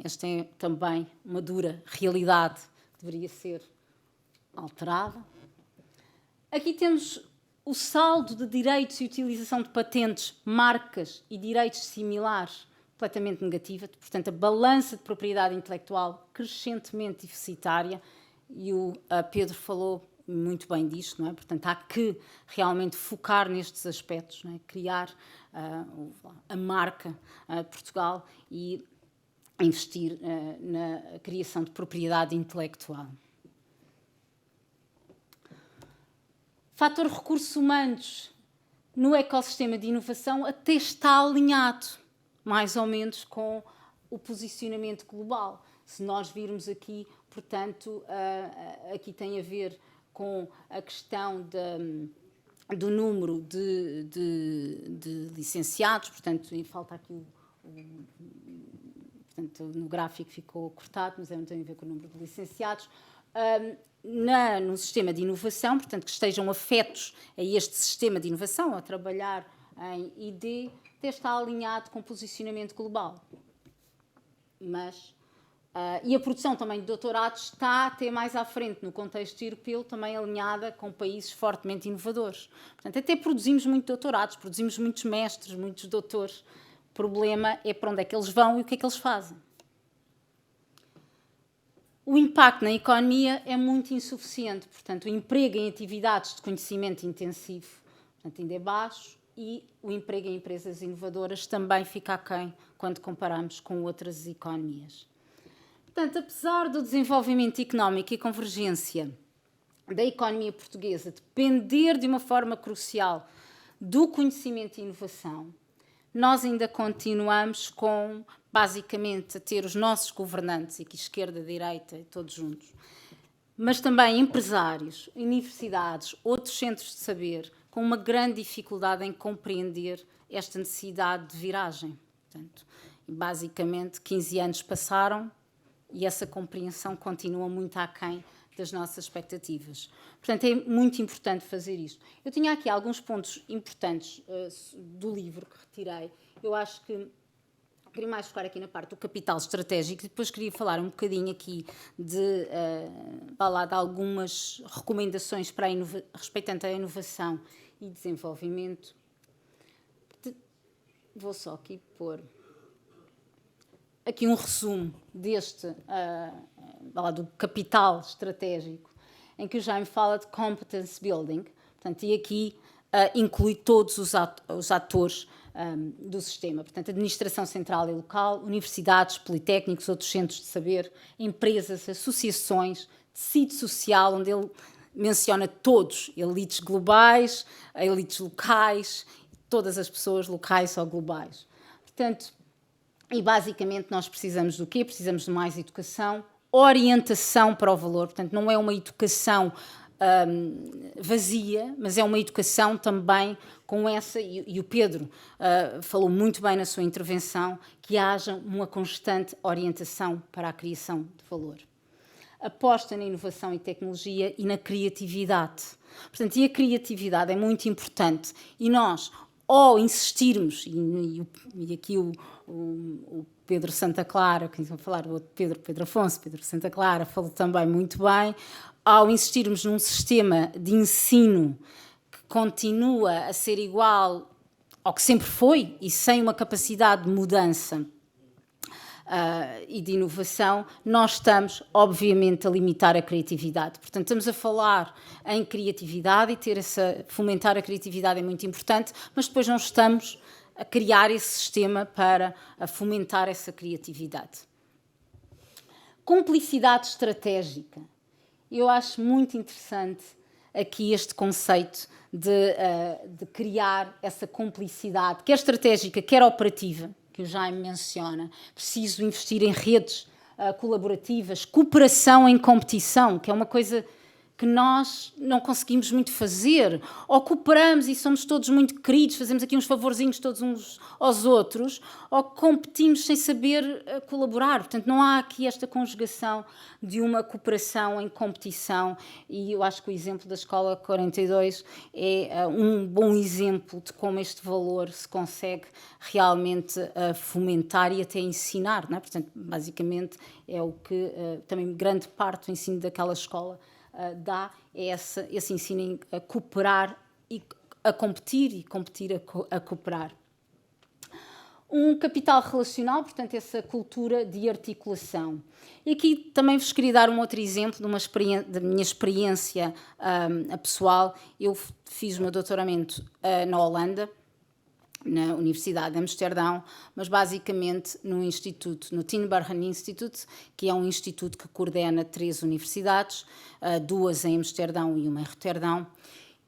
S5: Esta é também uma dura realidade que deveria ser alterada. Aqui temos o saldo de direitos e utilização de patentes, marcas e direitos similares completamente negativa. Portanto, a balança de propriedade intelectual crescentemente deficitária, e o Pedro falou muito bem disto, não é? Portanto, há que realmente focar nestes aspectos, não é? Criar a marca Portugal e investir na criação de propriedade intelectual. Fator recursos humanos no ecossistema de inovação até está alinhado, mais ou menos, com o posicionamento global. Se nós virmos aqui, portanto, aqui tem a ver com a questão do número de licenciados, portanto, falta aqui portanto, no gráfico ficou cortado, mas não tem a ver com o número de licenciados. No sistema de inovação, portanto, que estejam afetos a este sistema de inovação, a trabalhar em ID, até está alinhado com o posicionamento global. E a produção também de doutorados está até mais à frente, no contexto europeu, também alinhada com países fortemente inovadores. Portanto, até produzimos muitos doutorados, produzimos muitos mestres, muitos doutores. O problema é para onde é que eles vão e o que é que eles fazem. O impacto na economia é muito insuficiente, portanto, o emprego em atividades de conhecimento intensivo, portanto, ainda é baixo, e o emprego em empresas inovadoras também fica aquém quando comparamos com outras economias. Portanto, apesar do desenvolvimento económico e convergência da economia portuguesa depender de uma forma crucial do conhecimento e inovação, nós ainda continuamos com, basicamente, a ter os nossos governantes, aqui esquerda, direita, todos juntos, mas também empresários, universidades, outros centros de saber, com uma grande dificuldade em compreender esta necessidade de viragem. Portanto, basicamente, 15 anos passaram e essa compreensão continua muito aquém das nossas expectativas. Portanto, é muito importante fazer isto. Eu tinha aqui alguns pontos importantes do livro que retirei. Eu acho que queria mais focar aqui na parte do capital estratégico e depois queria falar um bocadinho aqui de algumas recomendações para respeitando a inovação e desenvolvimento. Vou só aqui pôr aqui um resumo deste do capital estratégico, em que o Jaime fala de competence building, portanto, e aqui inclui todos os atores do sistema, portanto, administração central e local, universidades, politécnicos, outros centros de saber, empresas, associações, tecido social, onde ele menciona todos, elites globais, elites locais, todas as pessoas locais ou globais. Portanto, e basicamente nós precisamos do quê? Precisamos de mais educação, orientação para o valor, portanto não é uma educação vazia, mas é uma educação também com essa, e o Pedro falou muito bem na sua intervenção, que haja uma constante orientação para a criação de valor. Aposta na inovação e tecnologia e na criatividade. Portanto, e a criatividade é muito importante, e nós, ou insistirmos, e aqui o Pedro Santa Clara, que vou falar do outro Pedro Afonso, Pedro Santa Clara, falou também muito bem, ao insistirmos num sistema de ensino que continua a ser igual ao que sempre foi e sem uma capacidade de mudança e de inovação, nós estamos, obviamente, a limitar a criatividade. Portanto, estamos a falar em criatividade e fomentar a criatividade é muito importante, mas depois não estamos a criar esse sistema para fomentar essa criatividade. Cumplicidade estratégica. Eu acho muito interessante aqui este conceito de criar essa cumplicidade, quer estratégica, quer operativa, que o Jaime menciona. Preciso investir em redes colaborativas, cooperação em competição, que é uma coisa que nós não conseguimos muito fazer, ou cooperamos e somos todos muito queridos, fazemos aqui uns favorzinhos todos uns aos outros, ou competimos sem saber colaborar. Portanto, não há aqui esta conjugação de uma cooperação em competição, e eu acho que o exemplo da Escola 42 é um bom exemplo de como este valor se consegue realmente fomentar e até ensinar, não é? Portanto, basicamente é o que também grande parte do ensino daquela escola dá esse ensino a cooperar e a competir e competir a cooperar. Um capital relacional, portanto, essa cultura de articulação. E aqui também vos queria dar um outro exemplo da minha experiência pessoal. Eu fiz o meu doutoramento na Holanda, na Universidade de Amsterdão, mas basicamente no instituto, no Tinbergen Institute, que é um instituto que coordena 3 universidades, 2 em Amsterdão e uma em Roterdão,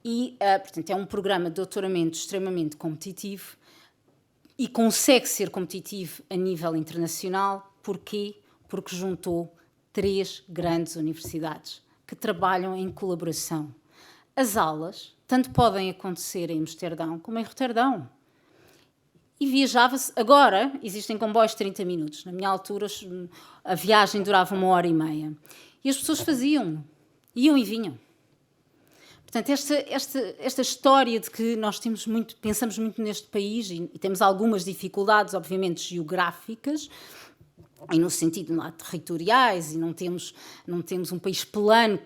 S5: e, portanto, é um programa de doutoramento extremamente competitivo e consegue ser competitivo a nível internacional. Porquê? Porque juntou 3 grandes universidades que trabalham em colaboração. As aulas tanto podem acontecer em Amsterdão como em Roterdão. E viajava-se. Agora existem comboios de 30 minutos. Na minha altura a viagem durava 1h30. E as pessoas faziam, iam e vinham. Portanto, esta história de que nós pensamos muito neste país e temos algumas dificuldades, obviamente, geográficas, e no sentido lá, territoriais, e não temos um país plano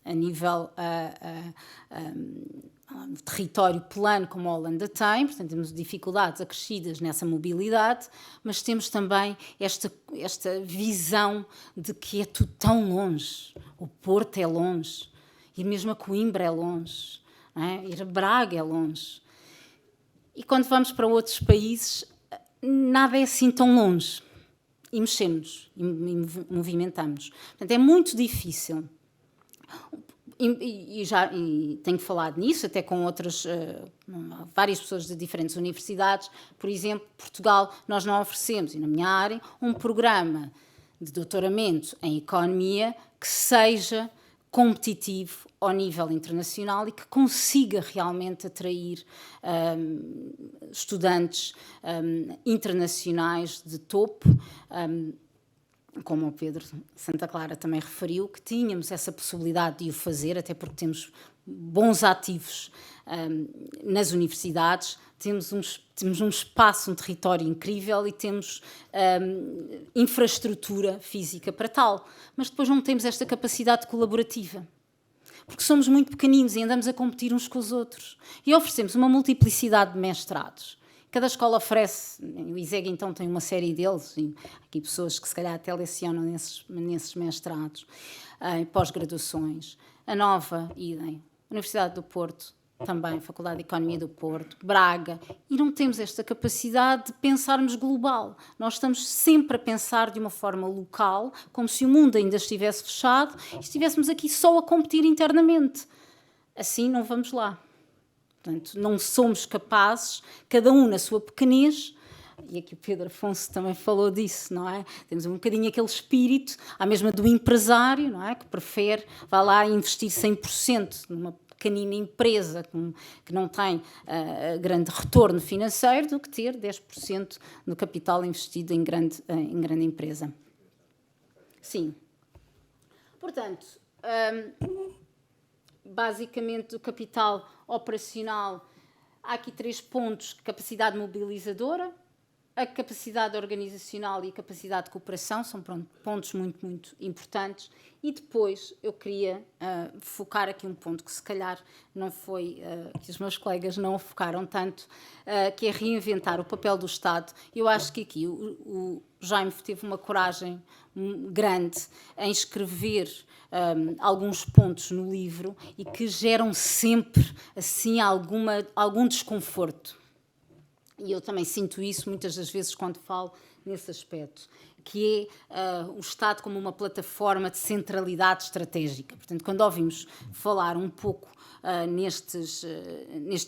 S5: a nível território plano como a Holanda tem, portanto temos dificuldades acrescidas nessa mobilidade, mas temos também esta visão de que é tudo tão longe. O Porto é longe, ir mesmo a Coimbra é longe, não é? Ir a Braga é longe. E quando vamos para outros países, nada é assim tão longe. E mexemos, e movimentamos. Portanto, é muito difícil. E tenho falado nisso, até com várias pessoas de diferentes universidades. Por exemplo, Portugal, nós não oferecemos, e na minha área, um programa de doutoramento em economia que seja competitivo ao nível internacional e que consiga realmente atrair estudantes internacionais de topo, como o Pedro Santa Clara também referiu, que tínhamos essa possibilidade de o fazer, até porque temos bons ativos nas universidades, temos um espaço, um território incrível e temos infraestrutura física para tal. Mas depois não temos esta capacidade colaborativa, porque somos muito pequeninos e andamos a competir uns com os outros. E oferecemos uma multiplicidade de mestrados. Cada escola oferece, o ISEG então tem uma série deles, e aqui pessoas que se calhar até lecionam nesses mestrados, pós-graduações. A Nova, idem. Universidade do Porto, também, Faculdade de Economia do Porto, Braga, e não temos esta capacidade de pensarmos global. Nós estamos sempre a pensar de uma forma local, como se o mundo ainda estivesse fechado e estivéssemos aqui só a competir internamente. Assim não vamos lá. Portanto, não somos capazes, cada um na sua pequenez, e aqui o Pedro Afonso também falou disso, não é? Temos um bocadinho aquele espírito, à mesma do empresário, não é? Que prefere, vá lá investir 100% numa pequenina empresa que não tem grande retorno financeiro, do que ter 10% no capital investido em grande empresa. Sim. Portanto, basicamente, o capital operacional, há aqui 3 pontos: capacidade mobilizadora, a capacidade organizacional e a capacidade de cooperação, são pontos muito, muito importantes. E depois eu queria focar aqui um ponto que se calhar não foi, que os meus colegas não focaram tanto, que é reinventar o papel do Estado. Eu acho que aqui o Jaime teve uma coragem grande em escrever alguns pontos no livro e que geram sempre assim algum desconforto. E eu também sinto isso muitas das vezes quando falo nesse aspecto, que é o Estado como uma plataforma de centralidade estratégica. Portanto, quando ouvimos falar um pouco nestes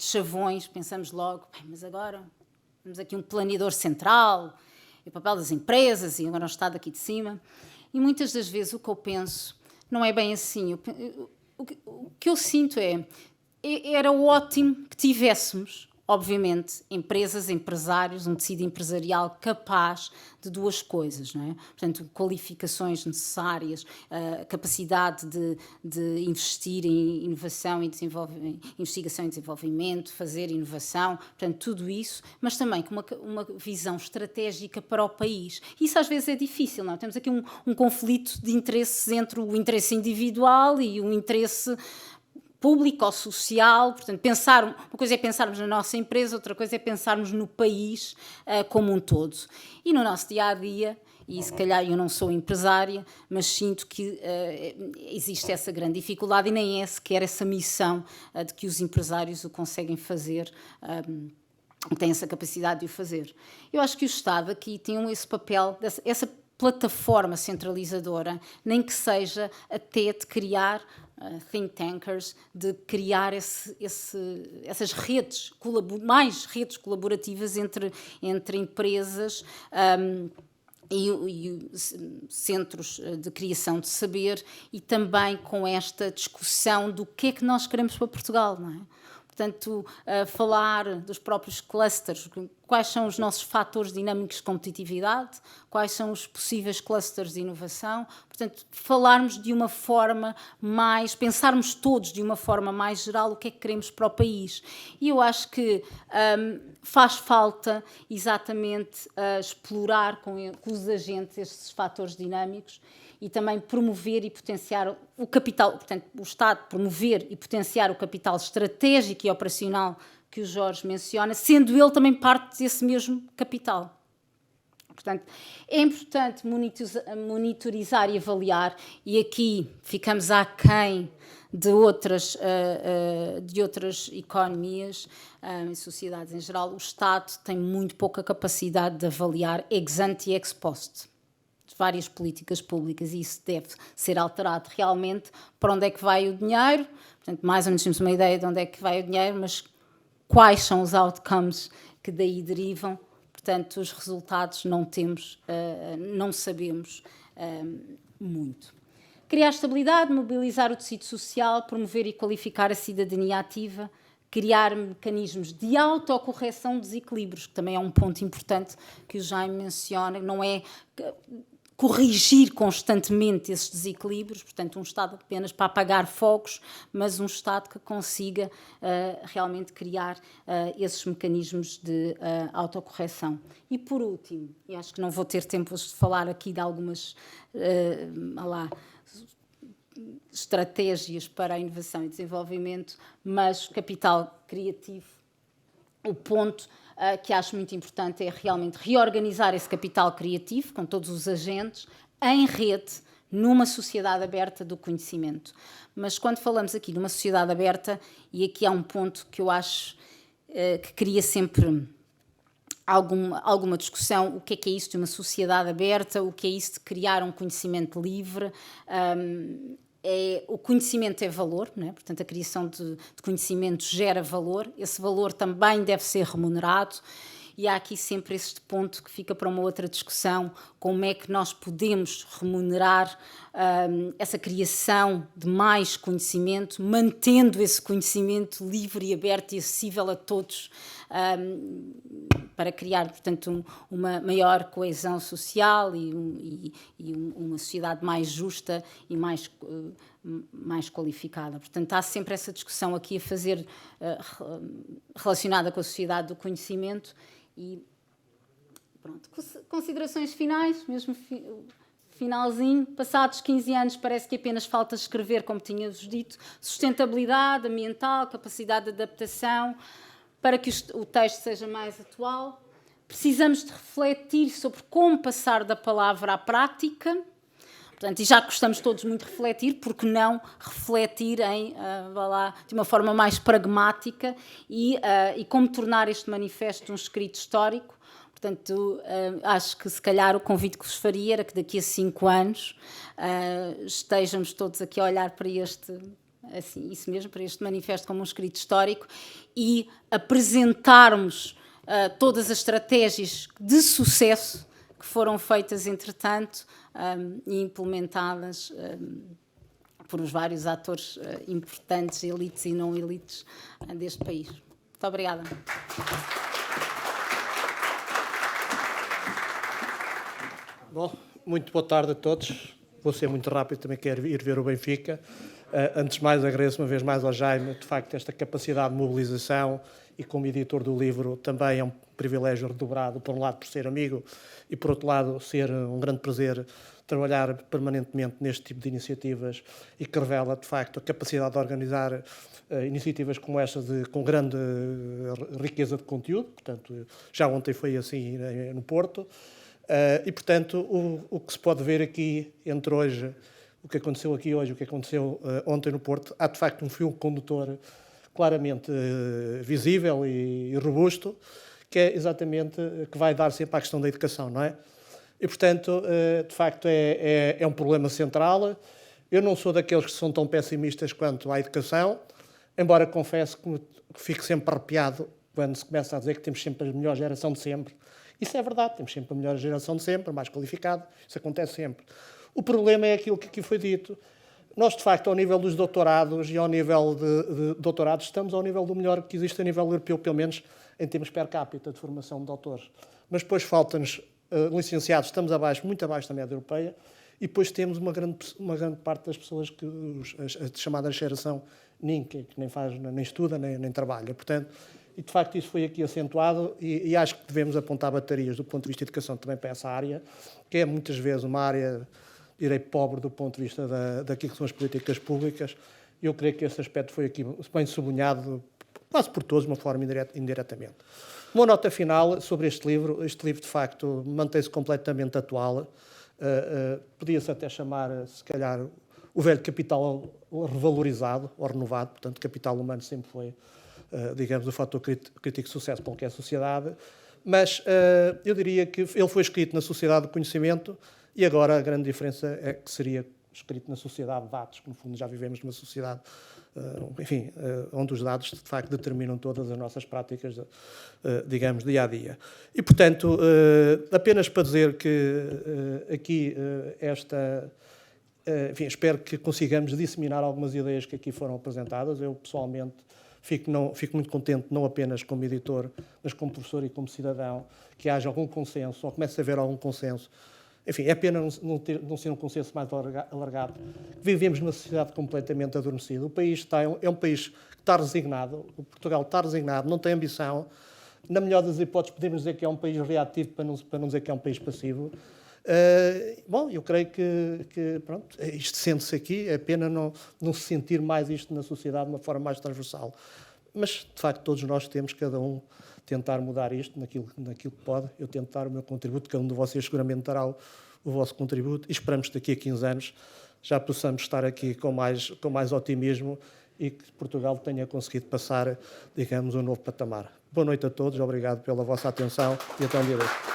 S5: chavões, pensamos logo, mas agora temos aqui um planeador central, o papel das empresas e agora o Estado aqui de cima. E muitas das vezes o que eu penso não é bem assim. O que eu sinto era ótimo que tivéssemos, obviamente, empresas, empresários, um tecido empresarial capaz de duas coisas, não é? Portanto, qualificações necessárias, capacidade de investir em inovação e investigação e desenvolvimento, fazer inovação, portanto, tudo isso, mas também com uma visão estratégica para o país. Isso às vezes é difícil, não é? Temos aqui um conflito de interesses entre o interesse individual e o interesse público ou social. Portanto, uma coisa é pensarmos na nossa empresa, outra coisa é pensarmos no país como um todo. E no nosso dia-a-dia, e se calhar eu não sou empresária, mas sinto que existe essa grande dificuldade e nem é sequer essa missão de que os empresários o conseguem fazer, têm essa capacidade de o fazer. Eu acho que o Estado aqui tem esse papel, essa plataforma centralizadora, nem que seja até de criar think tankers, de criar essas redes, mais redes colaborativas entre empresas e centros de criação de saber, e também com esta discussão do que é que nós queremos para Portugal, não é? Portanto, falar dos próprios clusters, quais são os nossos fatores dinâmicos de competitividade, quais são os possíveis clusters de inovação. Portanto, falarmos de uma forma pensarmos todos de uma forma mais geral o que é que queremos para o país. E eu acho que faz falta exatamente explorar com os agentes estes fatores dinâmicos e também promover e potenciar o capital, portanto, o Estado promover e potenciar o capital estratégico e operacional que o Jorge menciona, sendo ele também parte desse mesmo capital. Portanto, é importante monitorizar e avaliar, e aqui ficamos aquém de outras economias e sociedades em geral. O Estado tem muito pouca capacidade de avaliar ex ante e ex post várias políticas públicas, e isso deve ser alterado realmente. Para onde é que vai o dinheiro? Portanto, mais ou menos temos uma ideia de onde é que vai o dinheiro, mas quais são os outcomes que daí derivam? Portanto, os resultados não temos, não sabemos muito. Criar estabilidade, mobilizar o tecido social, promover e qualificar a cidadania ativa, criar mecanismos de autocorreção de desequilíbrios, que também é um ponto importante que o Jaime menciona, não é corrigir constantemente esses desequilíbrios, portanto, um Estado apenas para apagar fogos, mas um Estado que consiga realmente criar esses mecanismos de autocorreção. E, por último, e acho que não vou ter tempo de falar aqui de algumas estratégias para a inovação e desenvolvimento, mas capital criativo, o ponto que acho muito importante é realmente reorganizar esse capital criativo com todos os agentes em rede, numa sociedade aberta do conhecimento. Mas quando falamos aqui de uma sociedade aberta, e aqui há um ponto que eu acho que cria sempre alguma discussão, o que é isso de uma sociedade aberta, o que é isso de criar um conhecimento livre. O conhecimento é valor, não é? Portanto, a criação de conhecimento gera valor, esse valor também deve ser remunerado, e há aqui sempre este ponto que fica para uma outra discussão, como é que nós podemos remunerar essa criação de mais conhecimento, mantendo esse conhecimento livre e aberto e acessível a todos, para criar, portanto, uma maior coesão social e uma sociedade mais justa e mais qualificada. Portanto, há sempre essa discussão aqui a fazer relacionada com a sociedade do conhecimento. E pronto, considerações finais, mesmo finalzinho, passados 15 anos parece que apenas falta escrever, como tinha-vos dito, sustentabilidade ambiental, capacidade de adaptação, para que o texto seja mais atual. Precisamos de refletir sobre como passar da palavra à prática. Portanto, e já que gostamos todos muito de refletir, por que não refletir de uma forma mais pragmática e como tornar este manifesto um escrito histórico? Portanto, acho que se calhar o convite que vos faria era que daqui a 5 anos estejamos todos aqui a olhar para este, assim, isso mesmo, para este manifesto como um escrito histórico e apresentarmos todas as estratégias de sucesso que foram feitas, entretanto, e implementadas por os vários atores importantes, elites e não elites deste país. Muito obrigada.
S6: Bom, muito boa tarde a todos. Vou ser muito rápido, também quero ir ver o Benfica. Antes de mais, agradeço uma vez mais ao Jaime, de facto, esta capacidade de mobilização e como editor do livro também é um privilégio redobrado, por um lado por ser amigo e por outro lado ser um grande prazer trabalhar permanentemente neste tipo de iniciativas e que revela, de facto, a capacidade de organizar iniciativas como estas com grande riqueza de conteúdo. Portanto, já ontem foi assim no Porto. E, portanto, o que se pode ver aqui entre hoje, o que aconteceu aqui hoje, o que aconteceu ontem no Porto, há, de facto, um fio condutor claramente visível e robusto, que é exatamente que vai dar sempre à questão da educação, não é? E, portanto, de facto, é um problema central. Eu não sou daqueles que são tão pessimistas quanto à educação, embora confesso que fico sempre arrepiado quando se começa a dizer que temos sempre a melhor geração de sempre. Isso é verdade, temos sempre a melhor geração de sempre, a mais qualificada, isso acontece sempre. O problema é aquilo que aqui foi dito. Nós, de facto, ao nível dos doutorados e ao nível de doutorados, estamos ao nível do melhor que existe a nível europeu, pelo menos em termos per capita de formação de doutores. Mas depois falta-nos licenciados, estamos abaixo, muito abaixo da média europeia, e depois temos uma grande parte das pessoas que a chamada geração NIN, que nem faz, nem estuda, nem trabalha. Portanto, e de facto isso foi aqui acentuado e acho que devemos apontar baterias do ponto de vista de educação também para essa área, que é muitas vezes uma área, direi, pobre do ponto de vista daquilo que são as políticas públicas. Eu creio que esse aspecto foi aqui bem sublinhado, quase por todos, de uma forma indiretamente. Uma nota final sobre este livro de facto mantém-se completamente atual. Podia-se até chamar, se calhar, o velho capital revalorizado ou renovado, portanto, capital humano sempre foi, digamos, o fator crítico de sucesso de qualquer sociedade, mas eu diria que ele foi escrito na sociedade do conhecimento e agora a grande diferença é que seria escrito na sociedade de dados, que no fundo já vivemos numa sociedade, enfim, onde os dados de facto determinam todas as nossas práticas, digamos, dia a dia. E, portanto, apenas para dizer que aqui enfim, espero que consigamos disseminar algumas ideias que aqui foram apresentadas. Eu, pessoalmente, fico muito contente, não apenas como editor, mas como professor e como cidadão, que haja algum consenso, ou comece a haver algum consenso. Enfim, é pena não ser um consenso mais alargado. Vivemos numa sociedade completamente adormecida. O país é um país que está resignado, Portugal está resignado, não tem ambição. Na melhor das hipóteses, podemos dizer que é um país reativo, para não dizer que é um país passivo. Bom, eu creio que pronto, isto sente-se aqui, é pena não se sentir mais isto na sociedade de uma forma mais transversal. Mas, de facto, todos nós temos, cada um, tentar mudar isto naquilo que pode. Eu tento dar o meu contributo, cada um de vocês seguramente dará o vosso contributo e esperamos que daqui a 15 anos já possamos estar aqui com mais otimismo e que Portugal tenha conseguido passar, digamos, um novo patamar. Boa noite a todos, obrigado pela vossa atenção e até um dia deste.